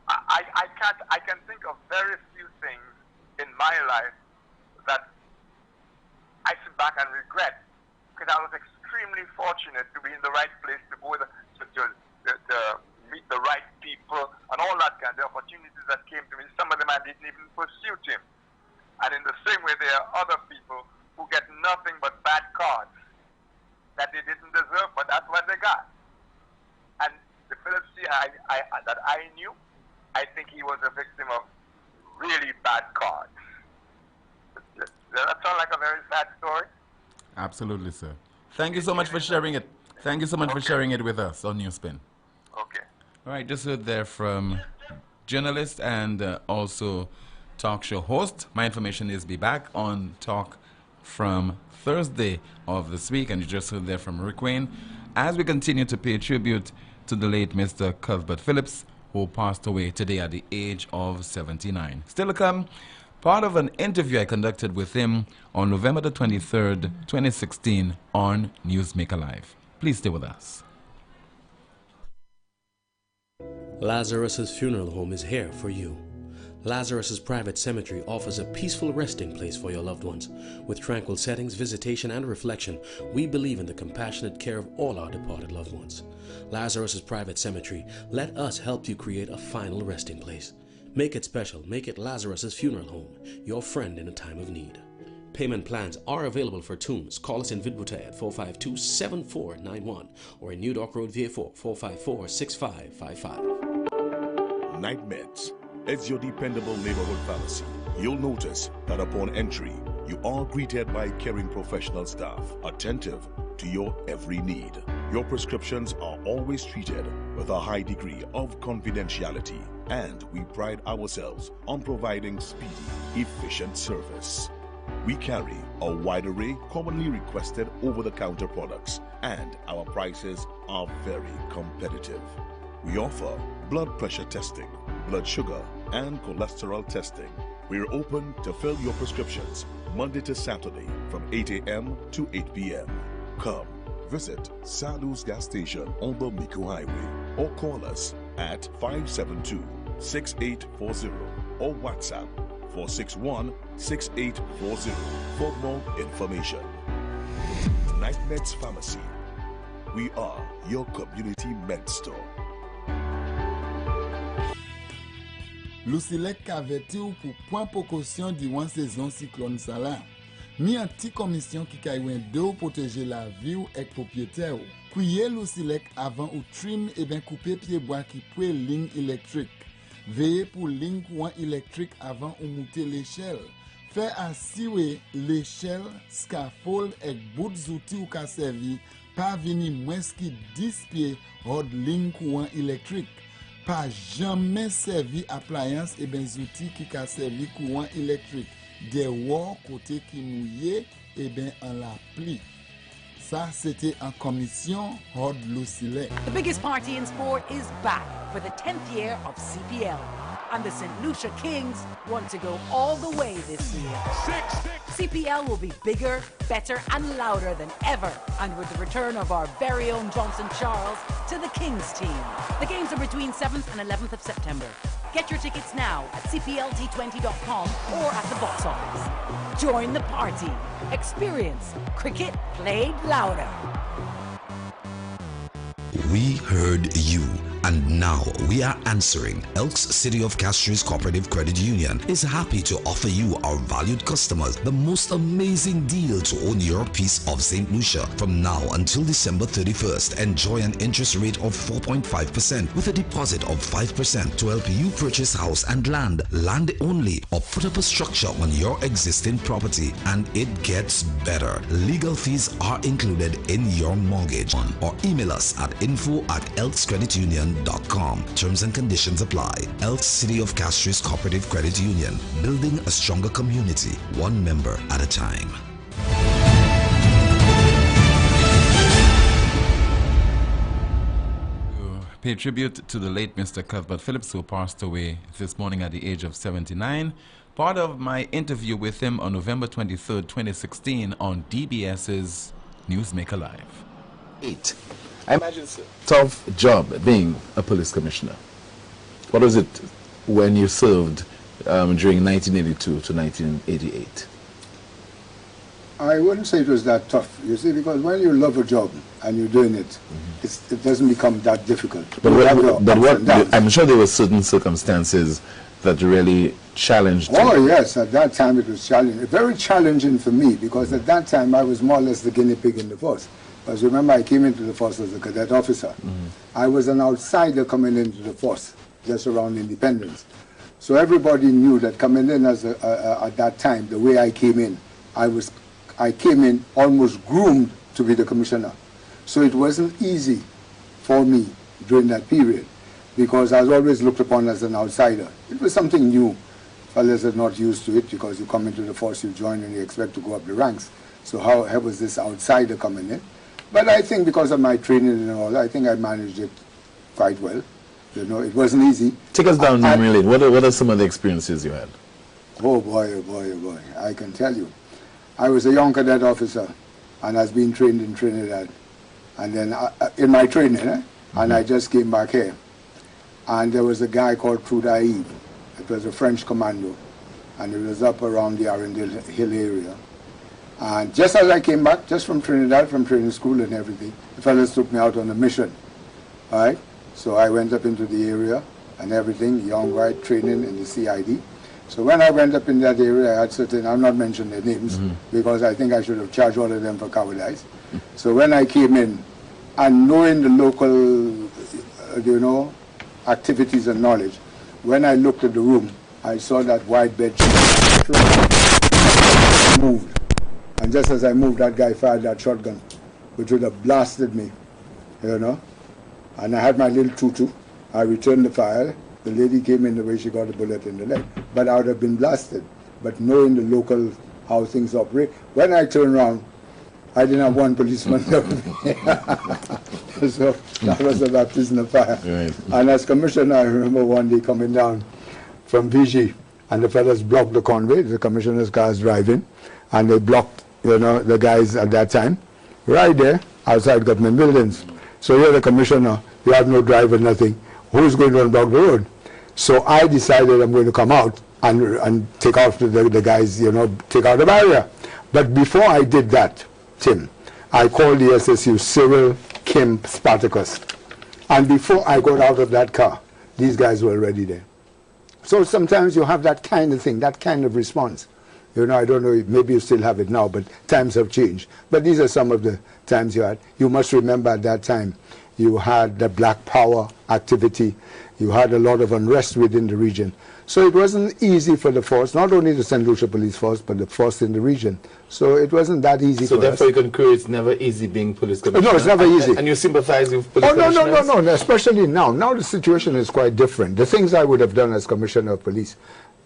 I can think of very few things in my life that I sit back and regret, because I was extremely fortunate to be in the right place, to go to meet the right people and all that kind of opportunities that came to me. Some of them I didn't even pursue, Tim. And in the same way, there are other people who get nothing but bad cards that they didn't deserve, but that's what they got. And the Phillips that I knew I think he was a victim of really bad cards. Does that sound like a very sad story?
Absolutely, sir. Thank you so much for sharing it. Thank you so much for sharing it with us on NewsSpin.
Okay.
All right, just heard there from journalist and also talk show host. My information is be back on Talk from Thursday of this week, and you just heard there from Rick Wayne as we continue to pay tribute to the late Mr. Cuthbert Phillips, who passed away today at the age of 79. Still to come, part of an interview I conducted with him on November the 23rd, 2016 on Newsmaker Live. Please stay with us.
Lazarus's Funeral Home is here for you. Lazarus's Private Cemetery offers a peaceful resting place for your loved ones. With tranquil settings, visitation, and reflection, we believe in the compassionate care of all our departed loved ones. Lazarus's Private Cemetery, let us help you create a final resting place. Make it special. Make it Lazarus's Funeral Home, your friend in a time of need. Payment plans are available for tombs. Call us in Vidbutai at 452-7491 or in New Dock Road, VA4, 454-6555.
Night Meds. It's your dependable neighborhood pharmacy. You'll notice that upon entry, you are greeted by caring professional staff, attentive to your every need. Your prescriptions are always treated with a high degree of confidentiality, and we pride ourselves on providing speedy, efficient service. We carry a wide array commonly requested over-the-counter products, and our prices are very competitive. We offer blood pressure testing, blood sugar, and cholesterol testing. We're open to fill your prescriptions Monday to Saturday from 8 a.m. to 8 p.m. Come visit Sadhu's gas station on the Miko Highway or call us at 572-6840 or WhatsApp 461-6840 for more information. Night Meds Pharmacy. We are your community med store.
Lucilec aveti ou pour point précaution durant saison cyclone Salah. Mi an ti commission qui kaywen de ou protéger la vie ou ek propriétaire ou. Kouye Lucilec avant ou trim et ben couper pied bois qui poué ligne électrique. Veillez pour ligne courant électrique avant ou monter l'échelle. Fait assurer l'échelle, scaffold et bout d'outil ou ka servi pas vini moins qui 10 pieds hors ligne courant électrique. Pas jamais servi appliance et ben outils qui ka servi courant électrique. Des wall côté qui mouillé et ben en la pli. Ça c'était en commission hors Lucilec.
The biggest party in sport is back for the 10th year of CPL. And the St. Lucia Kings want to go all the way this year. CPL will be bigger, better and louder than ever. And with the return of our very own Johnson Charles to the Kings team. The games are between 7th and 11th of September. Get your tickets now at cplt20.com or at the box office. Join the party. Experience cricket played louder.
We heard you, and now we are answering. Elks City of Castries Cooperative Credit Union is happy to offer you, our valued customers, the most amazing deal to own your piece of St. Lucia. From now until December 31st, enjoy an interest rate of 4.5% with a deposit of 5% to help you purchase house and land only, or put up a structure on your existing property. And it gets better. Legal fees are included in your mortgage. Or email us at info@elkscreditunion.com. Terms and conditions apply. Elks City of Castries Cooperative Credit Union, building a stronger community, one member at a time.
Pay tribute to the late Mr. Cuthbert Phillips, who passed away this morning at the age of 79. Part of my interview with him on November 23rd, 2016 on DBS's Newsmaker Live.
I imagine it's a tough job being a police commissioner. What was it when you served during 1982 to 1988?
I wouldn't say it was that tough, you see, because when you love a job and you're doing it, it doesn't become that difficult.
I'm sure there were certain circumstances that really challenged you.
Oh yes, at that time it was challenging, very challenging for me, because at that time I was more or less the guinea pig in the force. Because remember, I came into the force as a cadet officer. I was an outsider coming into the force. just around Independence. So everybody knew that coming in as at that time, the way I came in, I came in almost groomed to be the commissioner. So it wasn't easy for me during that period, because I was always looked upon as an outsider. It was something new. Fellas are not used to it, because you come into the force, you join, and you expect to go up the ranks. So how was this outsider coming in? But I think because of my training and all, I think I managed it quite well. You know, it wasn't easy.
Take us down memory lane. What are some of the experiences you had?
Oh boy, oh boy, oh boy. I can tell you. I was a young cadet officer, and I was being trained in Trinidad. And then in my training, and I just came back here. And there was a guy called Trudaïd. It was a French commando, and it was up around the Arundel Hill area. And just as I came back, just from Trinidad, from training school and everything, the fellas took me out on a mission. All right? So I went up into the area and everything, young white training in the CID. So when I went up in that area, I had certain, I'm not mentioning their names, because I think I should have charged all of them for cowardice. So when I came in, and knowing the local, activities and knowledge, when I looked at the room, I saw that white bed sheet moved. And just as I moved, that guy fired that shotgun, which would have blasted me, And I had my little tutu. I returned the fire. The lady came in the way she got a bullet in the leg. But I would have been blasted. But knowing the local, how things operate, when I turned around, I didn't have one policeman there. So that was a baptism of fire. Right. And as commissioner, I remember one day coming down from VG, and the fellas blocked the convoy. The commissioner's car is driving, and they blocked, the guys at that time, right there outside government buildings. So you're the commissioner, you have no driver, nothing. Who's going to unblock the road? So I decided I'm going to come out and take off the guys, take out the barrier. But before I did that, Tim, I called the SSU Cyril, Kim, Spartacus. And before I got out of that car, these guys were already there. So sometimes you have that kind of thing, that kind of response. I don't know, maybe you still have it now, but times have changed. But these are some of the times you had. You must remember at that time, you had the Black Power activity. You had a lot of unrest within the region. So it wasn't easy for the force, not only the St. Lucia Police Force, but the force in the region. So it wasn't that easy for us. So
therefore you concur it's never easy being police commissioner?
No, it's never easy.
And you sympathize with police commissioners?
No, especially now. Now the situation is quite different. The things I would have done as commissioner of police,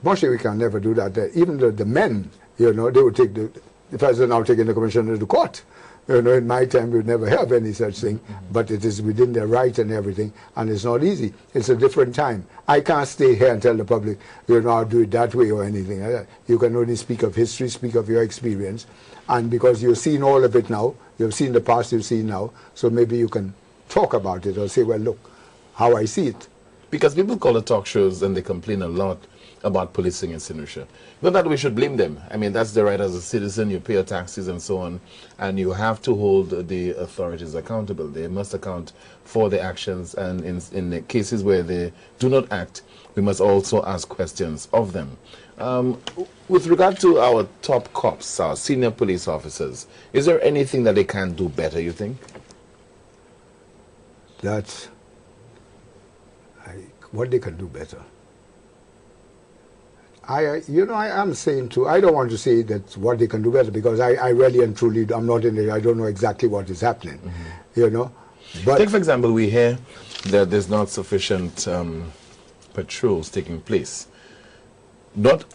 mostly we can never do that. Even the men, they would take the president now taking the commissioner to court. In my time, we would never have any such thing, but it is within their right and everything, and it's not easy. It's a different time. I can't stay here and tell the public, I'll do it that way or anything like that. You can only speak of history, speak of your experience, and because you've seen all of it now, you've seen the past, you've seen now, so maybe you can talk about it or say, well, look, how I see it.
Because people call the talk shows and they complain a lot about policing in St. Lucia. Not that we should blame them. I mean, that's the right as a citizen. You pay your taxes and so on, and you have to hold the authorities accountable. They must account for their actions, and in the cases where they do not act, we must also ask questions of them. With regard to our top cops, our senior police officers, is there anything that they can do better, you think?
That's what they can do better. I am saying too, I don't want to say that what they can do better, because I really and truly, I'm not in it, I don't know exactly what is happening, But
take, for example, we hear that there's not sufficient patrols taking place. Not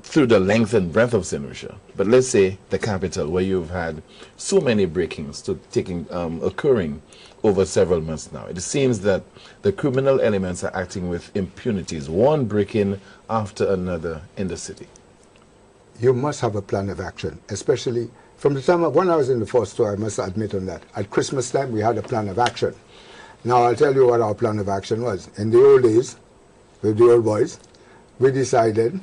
through the length and breadth of St. Lucia, but let's say the capital, where you've had so many break-ins occurring over several months now. It seems that the criminal elements are acting with impunities, one break-in after another in the city.
You must have a plan of action, especially from the time when I was in the force too, I must admit on that. At Christmas time, we had a plan of action. Now, I'll tell you what our plan of action was. In the old days, with the old boys, we decided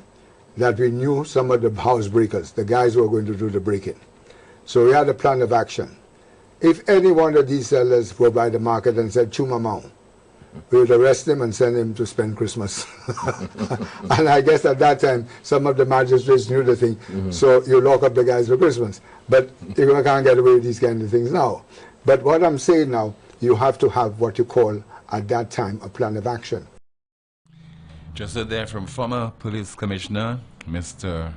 that we knew some of the housebreakers, the guys who were going to do the break-in. So we had a plan of action. If any one of these sellers were by the market and said, "Chumamau," we would arrest him and send him to spend Christmas. And I guess at that time, some of the magistrates knew the thing. So you lock up the guys for Christmas. But you can't get away with these kind of things now. But what I'm saying now, you have to have what you call, at that time, a plan of action.
Just heard there from former Police Commissioner Mr.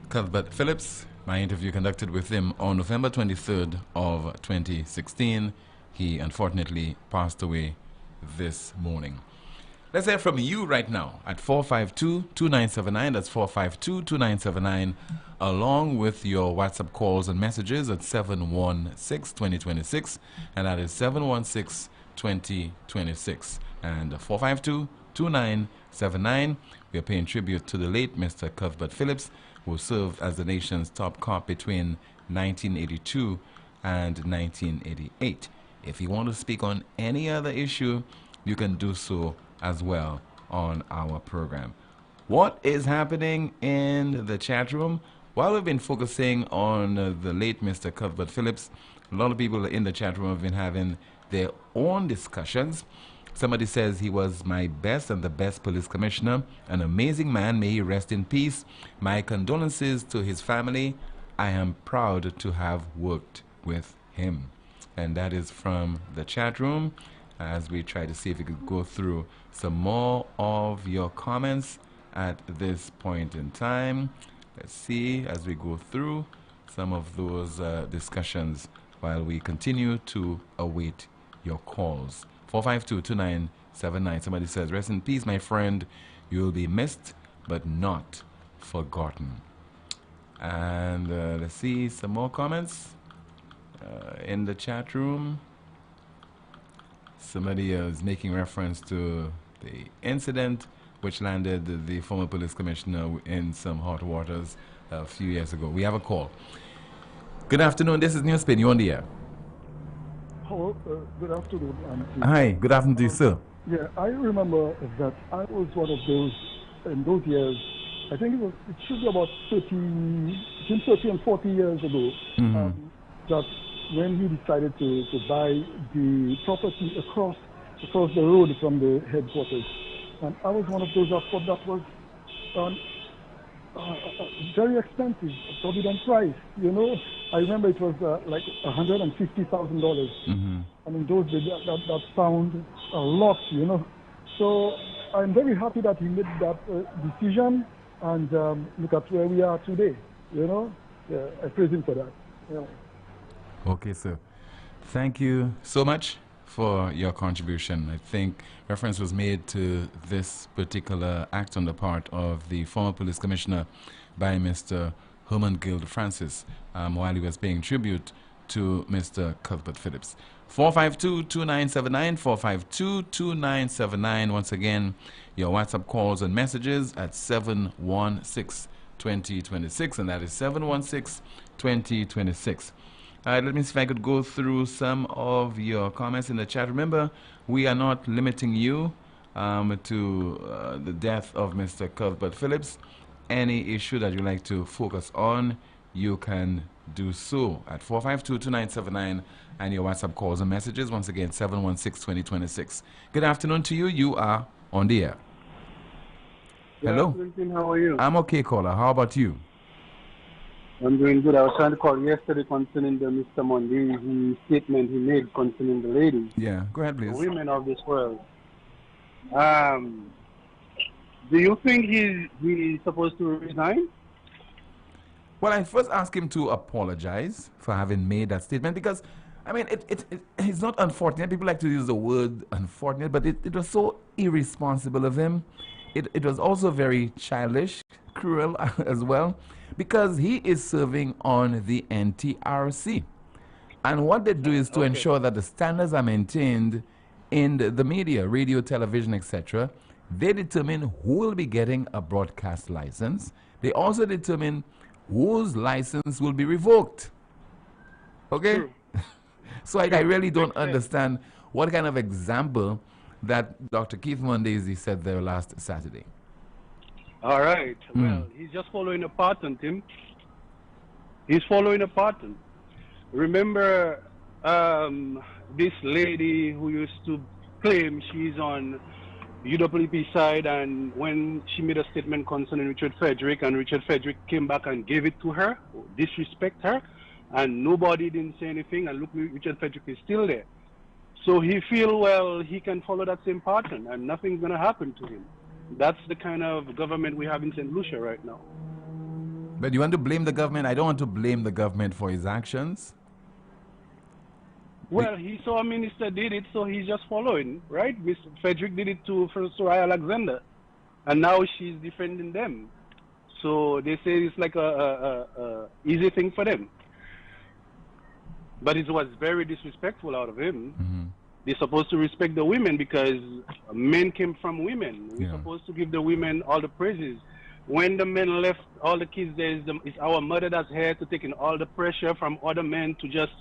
Cuthbert Phillips. My interview conducted with him on November 23rd of 2016. He unfortunately passed away this morning. Let's hear from you right now at 452-2979. That's 452-2979, along with your WhatsApp calls and messages at 716-2026, and that is 716-2026. And 452-2979. We are paying tribute to the late Mr. Cuthbert Phillips, who served as the nation's top cop between 1982 and 1988. If you want to speak on any other issue, you can do so as well on our program. What is happening in the chat room? While we've been focusing on the late Mr. Cuthbert Phillips, a lot of people in the chat room have been having their own discussions. Somebody says he was my best and the best police commissioner, an amazing man, may he rest in peace. My condolences to his family. I am proud to have worked with him. And that is from the chat room, as we try to see if we could go through some more of your comments at this point in time. Let's see as we go through some of those discussions while we continue to await your calls. 452-2979. Somebody says, rest in peace, my friend. You will be missed, but not forgotten. And let's see some more comments in the chat room. Somebody is making reference to the incident which landed the former police commissioner in some hot waters a few years ago. We have a call. Good afternoon. This is NewsSpin. You're on the air.
Hello, good afternoon.
Hi, good afternoon to you, sir.
Yeah, I remember that I was one of those, in those years, I think it should be about between 30 and 40 years ago, that when he decided to buy the property across the road from the headquarters. And I was one of those that thought that was very expensive, exorbitant price, you know. I remember it was like $150,000. I mean, those days that sound a lot, you know. So I'm very happy that he made that decision, and look at where we are today, you know. Yeah, I praise him for that. Yeah.
Okay, sir. Thank you so much for your contribution. I think reference was made to this particular act on the part of the former police commissioner by Mr. Herman Guild Francis while he was paying tribute to Mr. Cuthbert Phillips. 452-2979, 452-2979. Once again, your WhatsApp calls and messages at 716-2026, and that is 716-2026. Let me see if I could go through some of your comments in the chat. Remember, we are not limiting you to the death of Mr. Cuthbert Phillips. Any issue that you'd like to focus on, you can do so at 452-2979 and your WhatsApp calls and messages. Once again, 716-2026. Good afternoon to you. You are on the air. Hello.
How are you?
I'm okay, caller. How about you?
I'm doing good. I was trying to call yesterday concerning the Mr. Monday, the statement he made concerning the ladies.
Yeah, go ahead, please.
The women of this world. Do you think he's supposed to resign?
Well, I first asked him to apologize for having made that statement because, I mean, it's not unfortunate. People like to use the word unfortunate, but it was so irresponsible of him. It was also very childish, cruel as well, because he is serving on the NTRC. And what they do is to ensure that the standards are maintained in the media, radio, television, etc. They determine who will be getting a broadcast license. They also determine whose license will be revoked. Okay? So I really don't understand what kind of example that Dr. Keith Mondesi said there last Saturday.
All right. Well, he's just following a pattern, Tim. He's following a pattern. Remember this lady who used to claim she's on UWP side, and when she made a statement concerning Richard Frederick, and Richard Frederick came back and gave it to her, disrespect her, and nobody didn't say anything, and look, Richard Frederick is still there. So he feel, well, he can follow that same pattern, and nothing's going to happen to him. That's the kind of government we have in St. Lucia right now.
But you want to blame the government? I don't want to blame the government for his actions.
Well, he saw a minister did it, so he's just following, right? Mr. Frederick did it to Soraya Alexander, and now she's defending them. So they say it's like a easy thing for them. But it was very disrespectful out of him.
Mm-hmm.
They're supposed to respect the women because men came from women. We're supposed to give the women all the praises. When the men left all the kids, it's our mother that's here to take in all the pressure from other men to just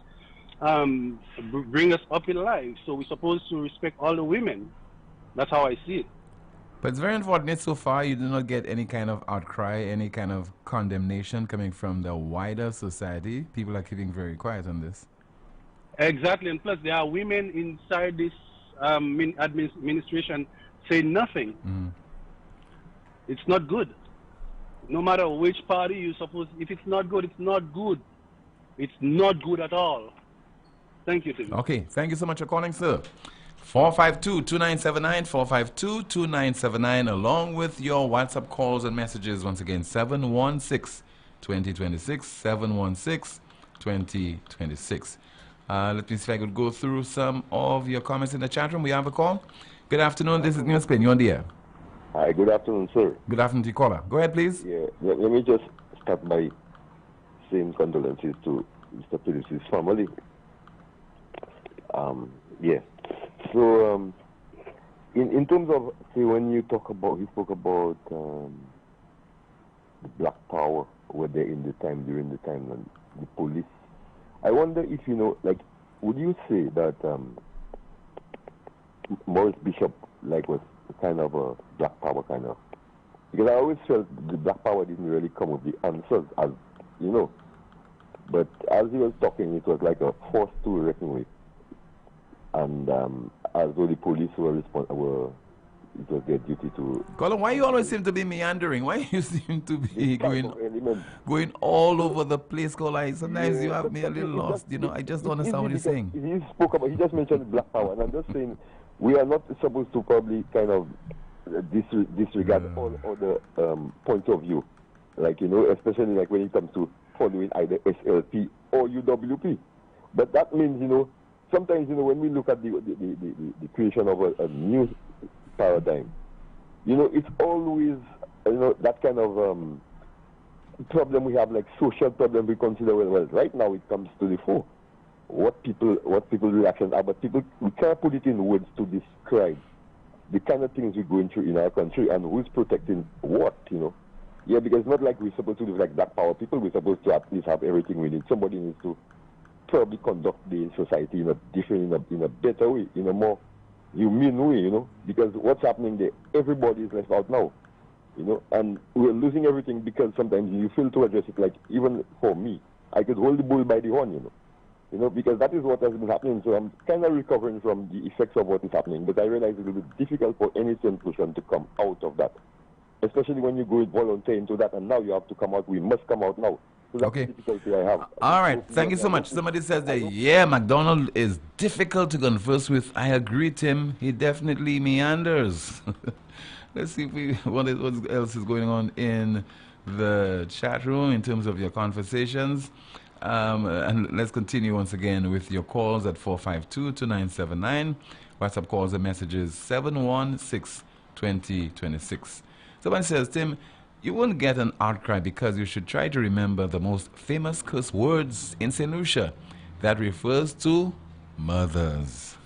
bring us up in life. So we're supposed to respect all the women. That's how I see it.
But it's very unfortunate so far you do not get any kind of outcry, any kind of condemnation coming from the wider society. People are keeping very quiet on this.
Exactly, and plus there are women inside this administration saying nothing.
Mm.
It's not good. No matter which party you're supposed, if it's not good, it's not good. It's not good at all. Thank you, Tim.
Okay, thank you so much for calling, sir. 452-2979, 452-2979, along with your WhatsApp calls and messages. Once again, 716-2026, 716-2026. Let me see if I could go through some of your comments in the chat room. We have a call. Good afternoon, this is NewsSpin. You're on the air.
Hi, good afternoon, sir.
Good afternoon to you, caller. Go ahead, please.
Yeah, let me just start by saying condolences to Mr. Phillips's family. Yeah. So, in terms of, say, when you spoke about the Black Power, were there during the time when the police. I wonder if, like, would you say that Maurice Bishop, like, was kind of a Black Power kind of? Because I always felt the Black Power didn't really come with the answers, as you know. But as he was talking, it was like a force to reckon with. And as though the police it was their duty to...
Colin, why you always seem to be meandering? Why you seem to be going all over the place, Colin? Sometimes you have me a little lost, I just don't understand what you're saying.
He just mentioned Black Power, and I'm just saying we are not supposed to probably kind of disregard all other points of view. Like, especially like when it comes to following either SLP or UWP. But that means, sometimes, when we look at the creation of a new paradigm, it's always, that kind of problem we have, like social problem we consider, well, right now it comes to the fore. What people's reactions are, but we can't put it in words to describe the kind of things we're going through in our country and who's protecting what, Yeah, because it's not like we're supposed to live like Black Power people. We're supposed to at least have everything we need. Somebody needs to probably conduct the society in a better way, in a more humane way, because what's happening there, everybody is left out now, and we're losing everything because sometimes you fail to address it. Like, even for me, I could hold the bull by the horn, because that is what has been happening. So I'm kind of recovering from the effects of what is happening, but I realize it will be difficult for any solution to come out of that, especially when you go volunteer into that, and now you have to come out. We must come out now. So
okay.
Difficulty I have.
All right. Thank you so much. Somebody says that, yeah, McDonald is difficult to converse with. I agree, Tim. He definitely meanders. Let's see if what else is going on in the chat room in terms of your conversations. And let's continue once again with your calls at 452-2979. WhatsApp calls and messages 716-2026. Someone says, Tim, you won't get an outcry because you should try to remember the most famous curse words in St. Lucia that refers to mothers.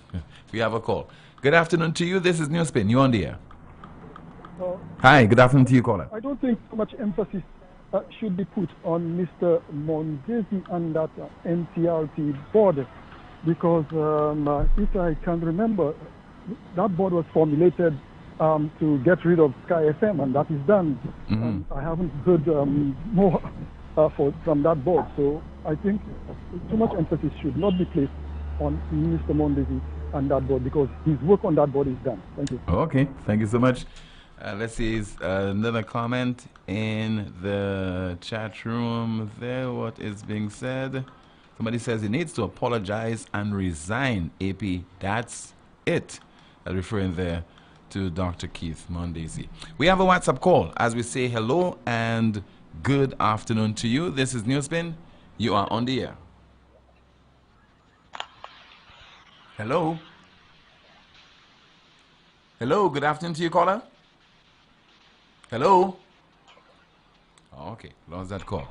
We have a call. Good afternoon to you. This is NewsSpin. You're on the air. Hi, good afternoon to you, caller.
I don't think so much emphasis should be put on Mr. Mondesi and that NCRT board because if I can remember, that board was formulated to get rid of Sky FM, and that is done. I haven't heard more from that board, so I think too much emphasis should not be placed on Mr. Mondesi and that board because his work on that board is done. Thank you.
Okay, thank you so much. Let's see, another comment in the chat room there. What is being said? Somebody says he needs to apologize and resign, AP. That's it. Referring there to Dr. Keith Mondesi. We have a WhatsApp call as we say hello and good afternoon to you. This is NewsSpin. You are on the air. Hello. Hello, good afternoon to you, caller. Hello. Okay, lost that call.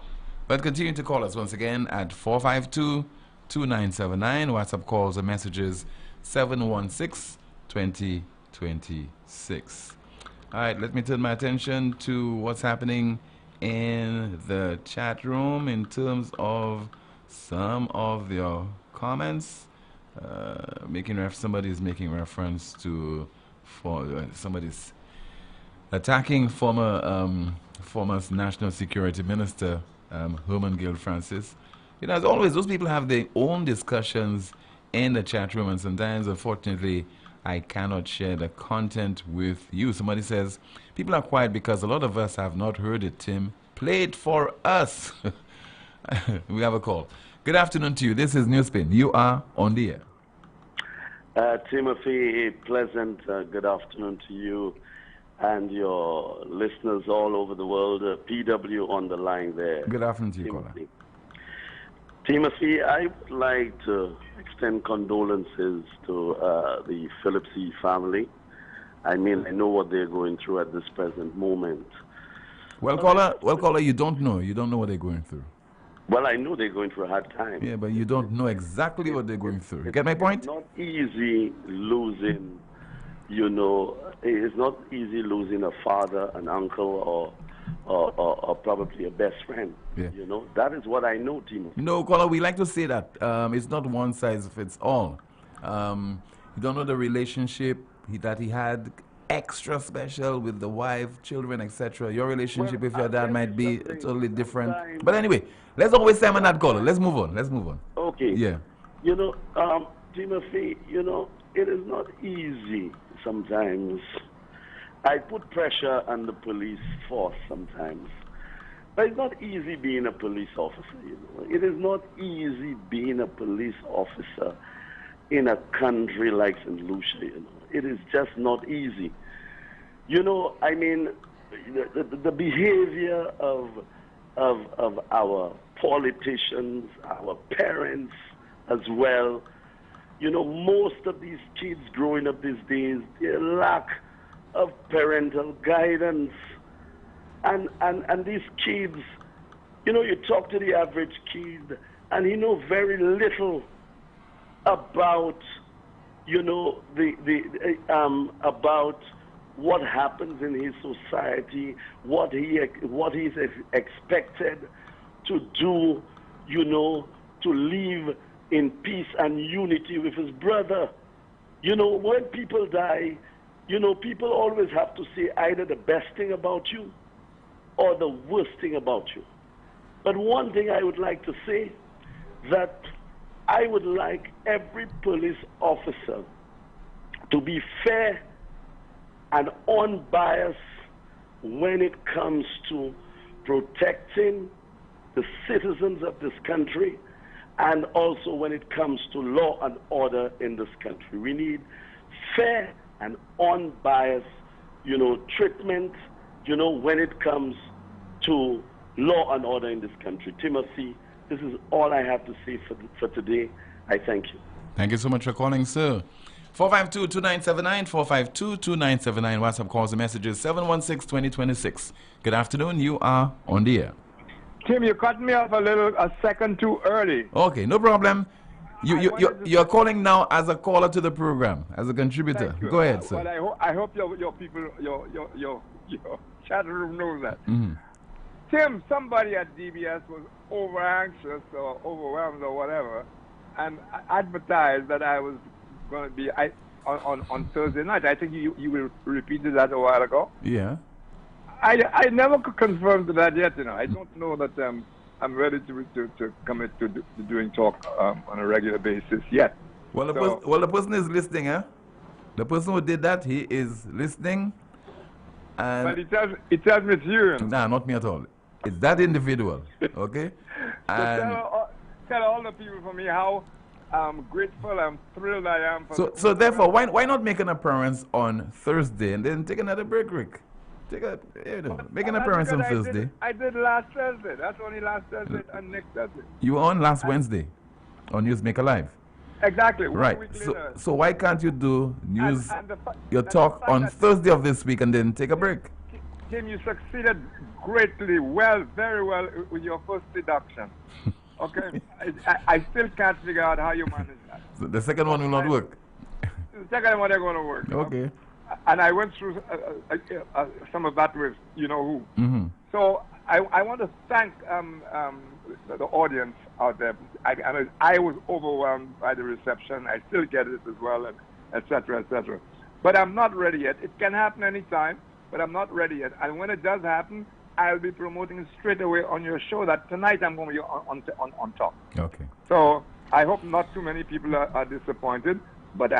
But continue to call us once again at 452-2979. WhatsApp calls and messages 716-2026. All right, let me turn my attention to what's happening in the chat room in terms of some of your comments. Somebody's making reference to somebody's attacking former National Security Minister Herman Gill Francis. You know, as always, those people have their own discussions in the chat room, and sometimes, unfortunately, I cannot share the content with you. Somebody says, people are quiet because a lot of us have not heard it, Tim. Play it for us. We have a call. Good afternoon to you. This is NewsSpin. You are on the air.
Timothy, a pleasant good afternoon to you and your listeners all over the world. PW on the line there.
Good afternoon to you, caller.
Timothy, I would like to extend condolences to the Phillips family. I mean, I know what they're going through at this present moment.
Well, caller, you don't know. You don't know what they're going through.
Well, I know they're going through a hard time.
Yeah, but you don't know exactly what they're going through. You get my point?
It's not easy losing, it's not easy losing a father, an uncle, or probably a best friend.
Yeah.
That is what I know, Timo.
No, caller, we like to say that. It's not one size fits all. You don't know the relationship that he had extra special with the wife, children, etc. Your relationship with your dad might be totally different. But anyway, let's always say I'm that caller. Let's move on.
Okay.
Yeah.
Timothy, it is not easy sometimes. I put pressure on the police force sometimes. But it's not easy being a police officer, It is not easy being a police officer in a country like St. Lucia, It is just not easy. I mean, the behavior of our politicians, our parents as well, most of these kids growing up these days, their lack of parental guidance. And these kids, you talk to the average kid, and he knows very little about about what happens in his society, what he's expected to do, to live in peace and unity with his brother. When people die, people always have to say either the best thing about you or the worst thing about you. But one thing I would like to say, that I would like every police officer to be fair and unbiased when it comes to protecting the citizens of this country, and also when it comes to law and order in this country. We need fair and unbiased, treatment, when it comes to law and order in this country. Timothy, this is all I have to say for today. I thank you.
Thank you so much for calling, sir. 452-2979, 452-2979. WhatsApp calls and messages 716-2026. Good afternoon. You are on the air.
Tim, you cut me off a second too early.
Okay, no problem. You're calling now as a caller to the program, as a contributor. Go ahead, sir.
Well, I hope your people, your chat room knows that.
Mm-hmm.
Tim, somebody at DBS was over anxious or overwhelmed or whatever, and advertised that I was going to be on Thursday night. I think you repeated that a while ago.
Yeah.
I never could confirm to that yet. I don't know that I'm ready to commit to doing talk on a regular basis yet.
Well, the person is listening, huh? The person who did that, he is listening. And
but it tells me it's you.
Nah, not me at all. It's that individual, okay?
So tell all the people for me how I'm grateful. I'm thrilled. I am.
So therefore, why not make an appearance on Thursday and then take another break, Rick? Make an appearance on Thursday.
I did last Thursday. That's only last Thursday and next Thursday.
You were on last Wednesday on Newsmaker Live.
Exactly.
Right.
1 week later.
So why can't you do your
and
talk on Thursday of this week and then take a break?
Tim, you succeeded greatly, very well with your first deduction. Okay? I still can't figure out how you manage that.
So the second one will not work.
The second one is going to work.
Okay.
And I went through some of that with you know who.
Mm-hmm.
So I want to thank the audience out there. I was overwhelmed by the reception. I still get it as well, and et cetera, et cetera. But I'm not ready yet. It can happen anytime, but I'm not ready yet. And when it does happen, I'll be promoting straight away on your show that tonight I'm going to be on top.
Okay.
So I hope not too many people are disappointed. But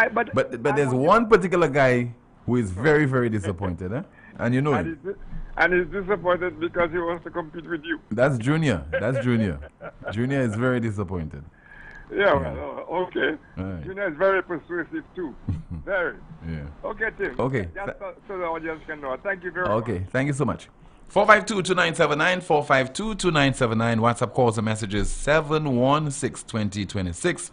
there's one particular guy who is very, very disappointed, eh? And you know it.
And he's disappointed because he wants to compete with you.
That's Junior. That's Junior. Junior is very disappointed.
Yeah, well, okay.
Right.
Junior is very persuasive too. Very.
Yeah.
Okay, Tim.
Okay.
Just so the audience can know. Thank you very much.
Okay, thank you so much. 452-2979, 452-2979. WhatsApp calls and messages 716-2026.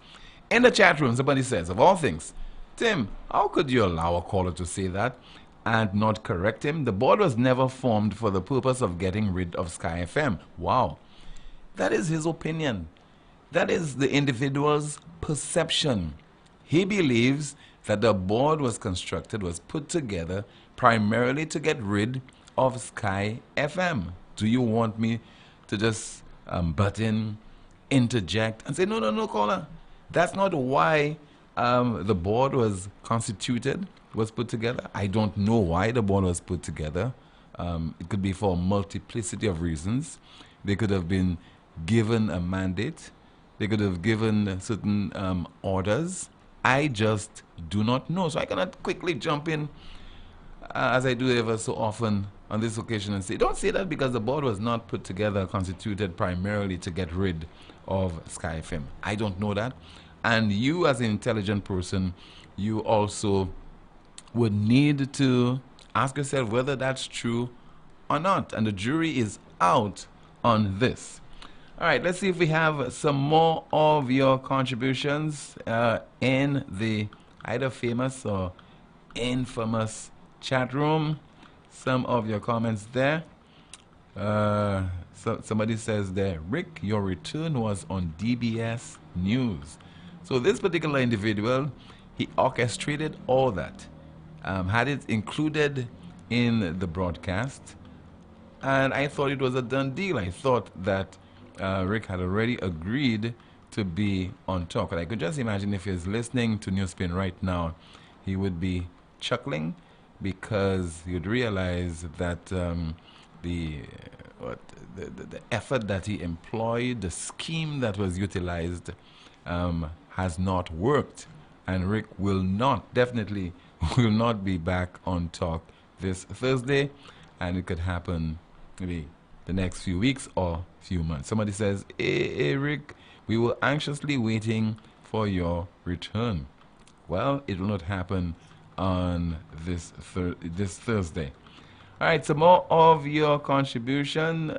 In the chat room, somebody says, of all things, Tim, how could you allow a caller to say that and not correct him? The board was never formed for the purpose of getting rid of Sky FM. Wow. That is his opinion. That is the individual's perception. He believes that the board was put together primarily to get rid of Sky FM. Do you want me to just butt in, interject, and say, no, caller? That's not why the board was put together. I don't know why the board was put together. It could be for a multiplicity of reasons. They could have been given a mandate. They could have given certain orders. I just do not know. So I cannot quickly jump in, as I do ever so often on this occasion, and say, don't say that because the board was not put together, constituted primarily to get rid of Sky FM. I don't know that. And you, as an intelligent person, you also would need to ask yourself whether that's true or not. And the jury is out on this. All right, let's see if we have some more of your contributions in the either famous or infamous chat room. Some of your comments there. So somebody says there, Rick, your return was on DBS News. So this particular individual, he orchestrated all that, had it included in the broadcast, and I thought it was a done deal. I thought that Rick had already agreed to be on talk. And I could just imagine if he's listening to NewsSpin right now, he would be chuckling because he would realize that the effort that he employed, the scheme that was utilized, has not worked. And Rick definitely will not be back on talk this Thursday, and it could happen maybe the next few weeks or few months. Somebody says, hey Rick, we were anxiously waiting for your return. Well, it will not happen on this Thursday. All right, some more of your contribution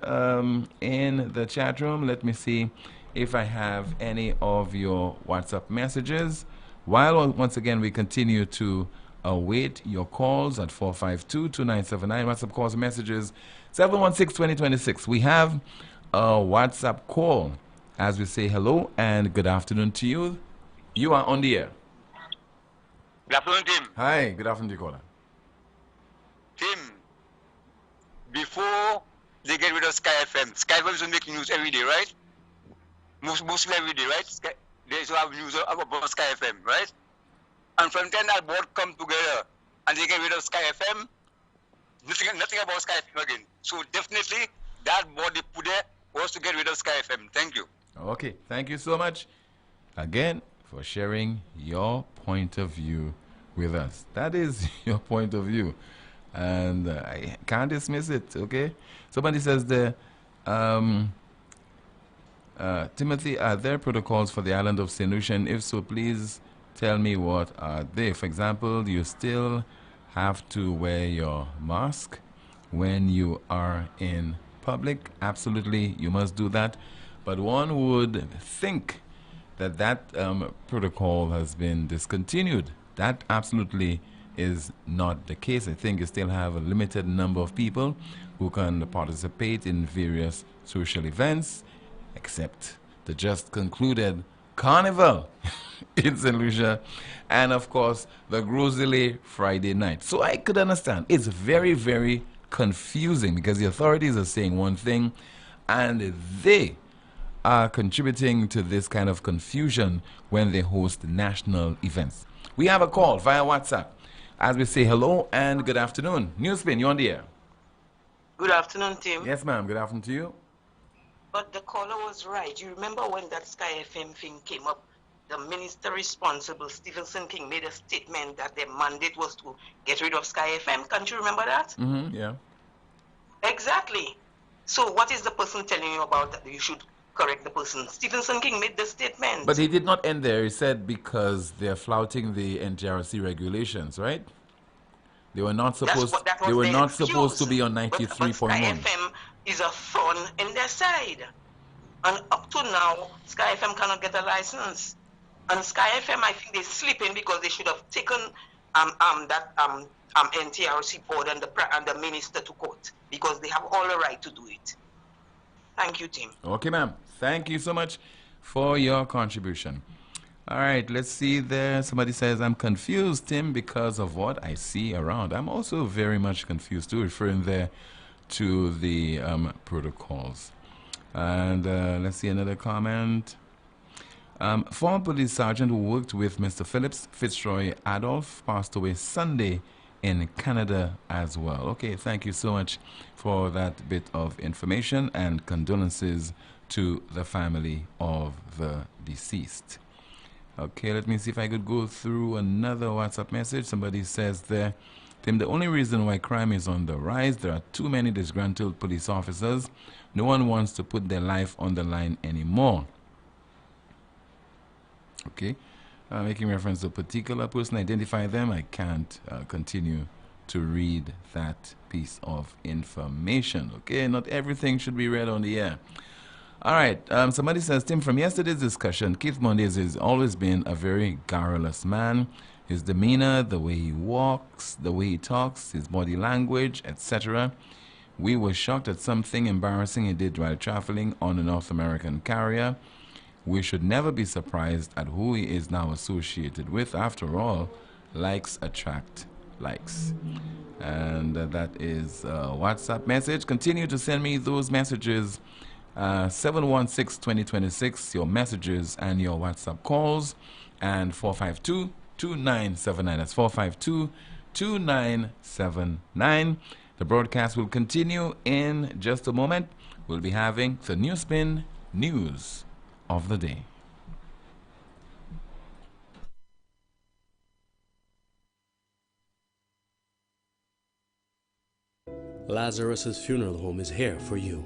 in the chat room. Let me see if I have any of your WhatsApp messages. While once again we continue to await your calls at 452-2979. WhatsApp calls and messages 716-2026. We have a WhatsApp call as we say hello and good afternoon to you. You are on the air.
Good afternoon, Tim.
Hi, good afternoon to you, caller.
Tim, before they get rid of Sky FM is making news every day, right? Mostly every day, right? They used to have news about Sky FM, right? And from then that board come together and they get rid of Sky FM, nothing about Sky FM again. So definitely that board they put there was to get rid of Sky FM. Thank you.
Okay, thank you so much again for sharing your point of view with us. That is your point of view, and I can't dismiss it. Okay, somebody says there, Timothy, are there protocols for the island of St. Lucia? And if so, please tell me what are they. For example, you still have to wear your mask when you are in public. Absolutely, you must do that. But one would think that protocol has been discontinued. That absolutely is not the case. I think you still have a limited number of people who can participate in various social events, except the just concluded Carnival in St. Lucia, and of course the Groseley Friday night. So I could understand. It's very, very confusing because the authorities are saying one thing and they are contributing to this kind of confusion when they host national events. We have a call via WhatsApp as we say hello and good afternoon. NewsSpin, you're on the air.
Good afternoon, Tim.
Yes, ma'am. Good afternoon to you.
But the caller was right. You remember when that Sky FM thing came up, the minister responsible, Stephenson King, made a statement that their mandate was to get rid of Sky FM. Can't you remember that?
Mm-hmm, yeah.
Exactly. So what is the person telling you about that? You should correct the person. Stephenson King made the statement.
But he did not end there. He said because they're flouting the NJRC regulations, right? They were not supposed. They were not supposed to be on 93.1.
Sky FM is a thorn in their side, and up to now, Sky FM cannot get a license. And Sky FM, I think they're sleeping because they should have taken NTRC board and the minister to court because they have all the right to do it. Thank you, Tim.
Okay, ma'am. Thank you so much for your contribution. All right, let's see there. Somebody says, I'm confused, Tim, because of what I see around. I'm also very much confused, too, referring there to the protocols. And let's see another comment. Former police sergeant who worked with Mr. Phillips, Fitzroy Adolph, passed away Sunday in Canada as well. Okay, thank you so much for that bit of information and condolences to the family of the deceased. Okay, let me see if I could go through another WhatsApp message. Somebody says there, Tim, the only reason why crime is on the rise, there are too many disgruntled police officers. No one wants to put their life on the line anymore. Okay, making reference to a particular person, identify them. I can't continue to read that piece of information. Okay, not everything should be read on the air. All right, somebody says, Tim, from yesterday's discussion, Keith Mondays has always been a very garrulous man. His demeanor, the way he walks, the way he talks, his body language, etc. We were shocked at something embarrassing he did while traveling on a North American carrier. We should never be surprised at who he is now associated with. After all, likes attract likes. And that is a WhatsApp message. Continue to send me those messages. 716-2026, your messages and your WhatsApp calls, and 452-2979. That's 452-2979. The broadcast will continue in just a moment. We'll be having the NewsSpin News of the Day.
Lazarus's Funeral Home is here for you.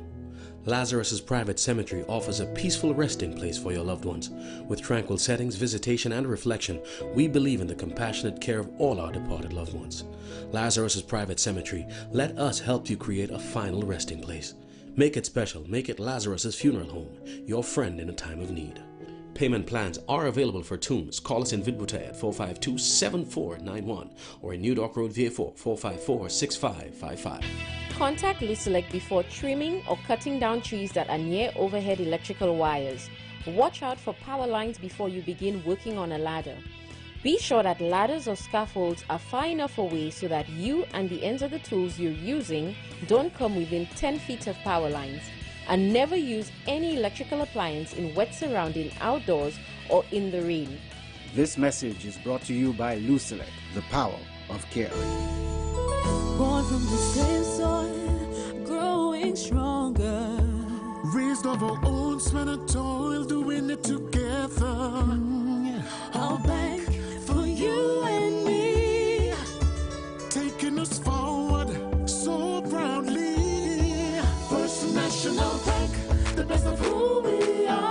Lazarus's private cemetery offers a peaceful resting place for your loved ones. With tranquil settings, visitation, and reflection, we believe in the compassionate care of all our departed loved ones. Lazarus's private cemetery, let us help you create a final resting place. Make it special. Make it Lazarus's Funeral Home, your friend in a time of need. Payment plans are available for tombs. Call us in Vidbuta at 452-7491 or in New Dock Road, VA4, 454-6555.
Contact Lucelec before trimming or cutting down trees that are near overhead electrical wires. Watch out for power lines before you begin working on a ladder. Be sure that ladders or scaffolds are far enough away so that you and the ends of the tools you're using don't come within 10 feet of power lines. And never use any electrical appliance in wet surrounding outdoors or in the rain.
This message is brought to you by Lucelec, the power of caring.
Born from the same soil, growing stronger.
Raised of our own sweat and toil, doing it together.
I'll bank for you and me,
taking us forward so proudly.
First National Bank, the best of who we are.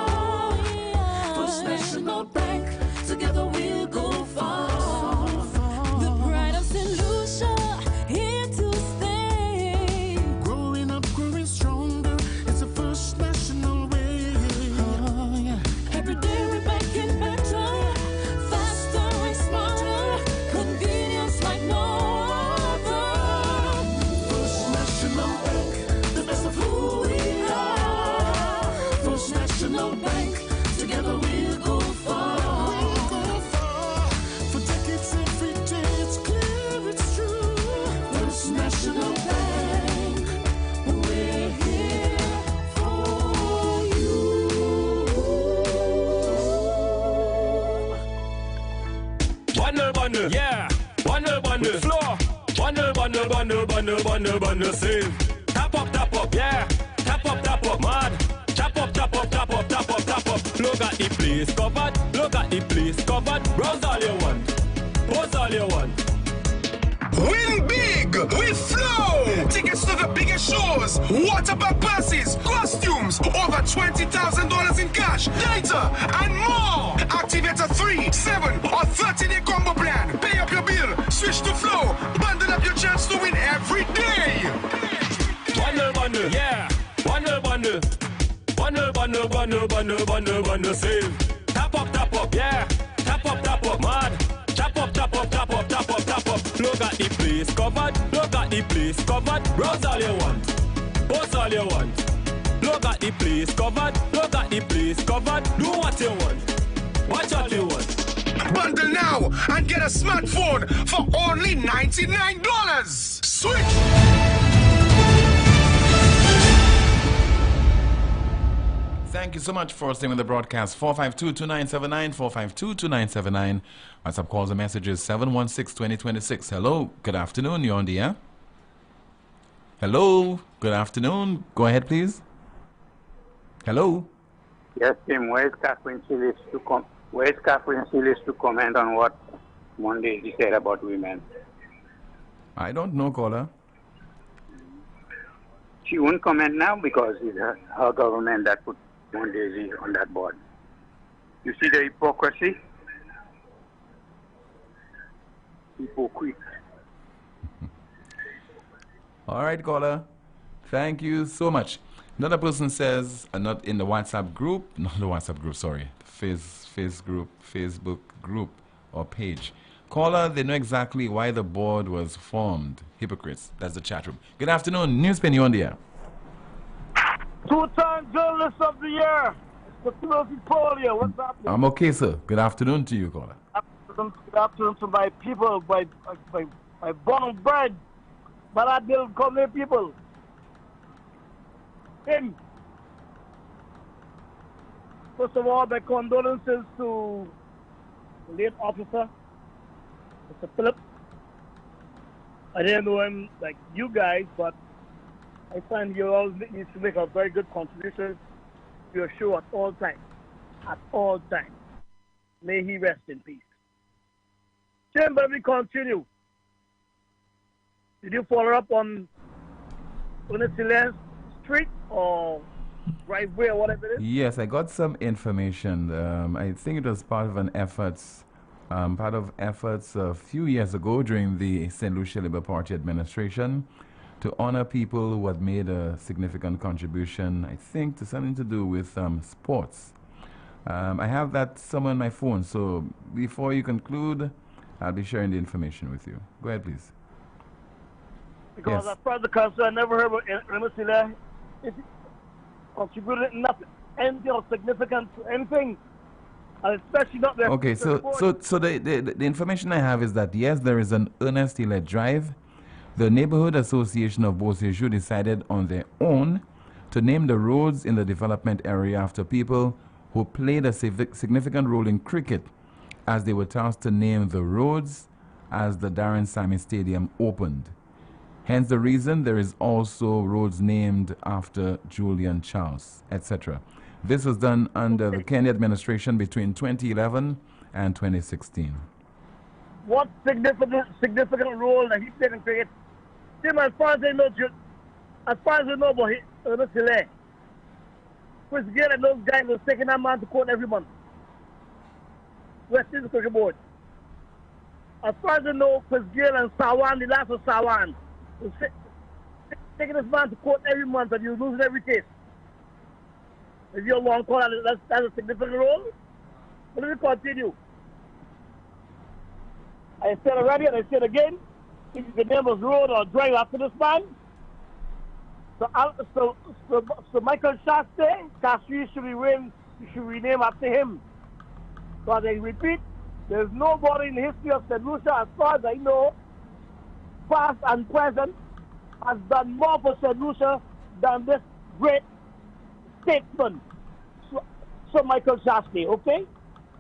bundle, yeah. Bundle, bundle, floor. Bundle, bundle, bundle, bundle, bundle, bundle, save. Tap up, yeah. Tap up, mad. Tap up, tap up, tap up, tap up, tap up. Look at the place covered. Look at the place covered. Browse all you want. Post all you want.
Win big with Flow. Tickets to the biggest shows, water park passes, costumes, over $20,000 in cash, data, and more. Activate a 3, 7, or 30-day combo plan. Pay up your bill, switch to Flow, bundle up your chance to win every day.
Bundle, bundle, yeah. Bundle, bundle. Bundle, bundle, bundle, bundle, bundle, bundle, save. Tap up, yeah. Tap up, mad. Tap up, tap up, tap up, tap up, tap up. Look at the place covered. Look at the place covered. Browse all you want. Post all you want. Look at the place covered. Look at the place covered. Do what you want. Watch what you want.
Bundle now and get a smartphone for only $99. Switch.
Thank you so much for staying with the broadcast. 452-2979, 452-2979. WhatsApp calls and messages 716-2026. Hello, good afternoon. You're on the air. Hello, good afternoon. Go ahead, please. Hello.
Yes, Tim. Where is Catherine Silis to comment on what Monday he said about women?
I don't know, caller.
She won't comment now because it's her government that put Monday on that board. You see the hypocrisy? Hypocrite.
All right, caller. Thank you so much. Another person says, not in the WhatsApp group, sorry, Facebook group or page. Caller, they know exactly why the board was formed. Hypocrites. That's the chat room. Good afternoon. NewsSpin, you on the air.
Two-time journalist of the year, Mr. Poleon. What's happening?
I'm okay, sir. Good afternoon to you, caller.
Good afternoon to my people, my born and bred, but I didn't come here people. Him. First of all, my condolences to the late officer, Mr. Phillips. I didn't know him like you guys, but I find you all need to make a very good contribution to your show at all times. At all times. May he rest in peace. Tim, let me continue. Did you follow up on Unicilez Street or driveway or whatever it is?
Yes, I got some information. I think it was part of efforts a few years ago during the St. Lucia Labour Party administration to honor people who had made a significant contribution, I think, to something to do with sports. I have that somewhere on my phone, so before you conclude, I'll be sharing the information with you. Go ahead, please.
Because
yes.
as far as the council, I never heard about Unicilez. It contributed nothing, anything of significance to anything. Especially not their
okay, so the information I have is that yes, there is an Ernest Hillette Drive. The Neighborhood Association of Beausejour decided on their own to name the roads in the development area after people who played a significant role in cricket, as they were tasked to name the roads as the Darren Sammy Stadium opened. Hence the reason there is also roads named after Julian Charles, etc. This was done under the Kenya administration between 2011 and 2016.
What significant role that he played in cricket? Tim, as far as I know about Ernest Hillette, Chris Gale and those guys was taking that man to court every month. West Indies Cricket Board. As far as I know, Chris Gale and Sawan, the last of Sawan, was taking this man to court every month and he was losing every case. If you're long call, that's a significant role. But let me continue. I said already and I said again, if you can name his road or drive after this man, so Michael Shasta, Castries should be renamed after him. So as I repeat, there's nobody in the history of St. Lucia, as far as I know, past and present, has done more for St. Lucia than this great statesman, so Michael Shasta, okay?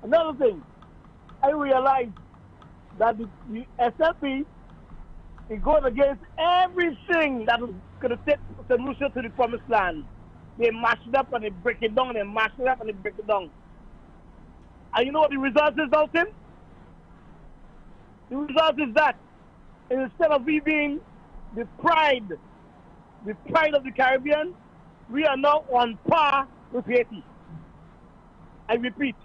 Another thing, I realize that the SLP is going against everything that is going to take St. Lucia to the promised land. They mash it up and they break it down, they mash it up and they break it down. And you know what the result is, Dalton? The result is that instead of we being the pride of the Caribbean, we are now on par with Haiti. I repeat,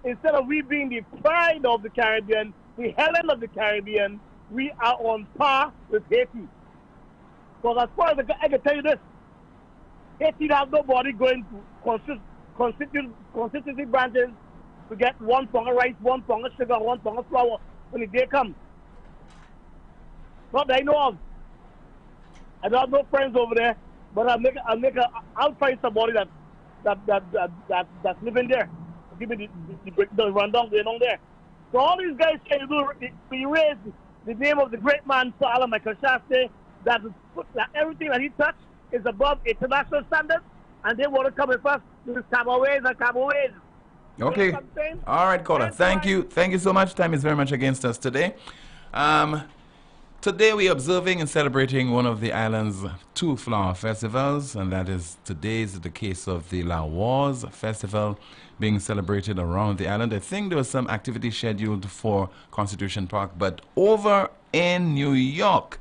instead of we being the pride of the Caribbean, the Helen of the Caribbean, we are on par with Haiti. Because as far as I can tell you this, Haiti has nobody going to constituency branches to get 1 pound of rice, 1 pound of sugar, 1 pound of flour when the day comes. Not that I know of. I don't have no friends over there, but I'll find somebody that's living there. Give me the rundown going on there. So all these guys trying to do, we raise the name of the great man, Sir Alan Michael Shaftesbury, that everything that he touched is above international standards, and they want to come with us to cabarets and cabarets.
Okay. All right, caller. Thank you. Thank you so much. Time is very much against us today. Today we are observing and celebrating one of the island's 2 flower festivals, and that is today is the case of the La Wars Festival being celebrated around the island. I think there was some activity scheduled for Constitution Park, but over in New York,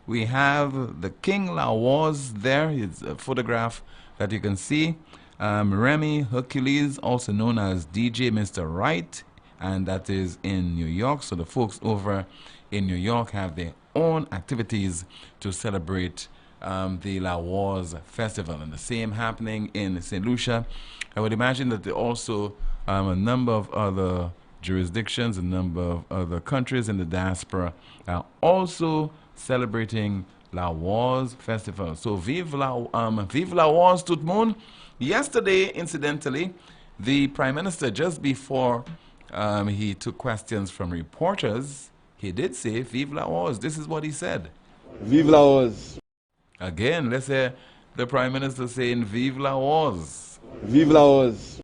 we have the King La Wars there. It's a photograph that you can see. Remy Hercules, also known as DJ Mr. Right, and that is in New York. So the folks over in New York have their own activities to celebrate the La Wars Festival, and the same happening in St. Lucia. I would imagine that there are also a number of other jurisdictions, a number of other countries in the diaspora are also celebrating La Wars Festival. So vive la Wars tout le monde. Yesterday, incidentally, the Prime Minister, just before he took questions from reporters, he did say, vive la Wars. This is what he said.
Vive la Wars.
Again, let's hear the Prime Minister saying, vive la Wars.
Vive la Wars.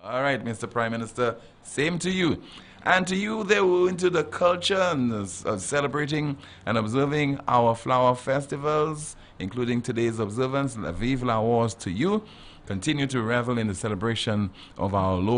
All right, Mr. Prime Minister, same to you. And to you, they were into the culture and celebrating and observing our flower festivals, including today's observance. Vive la Wars to you. Continue to revel in the celebration of our local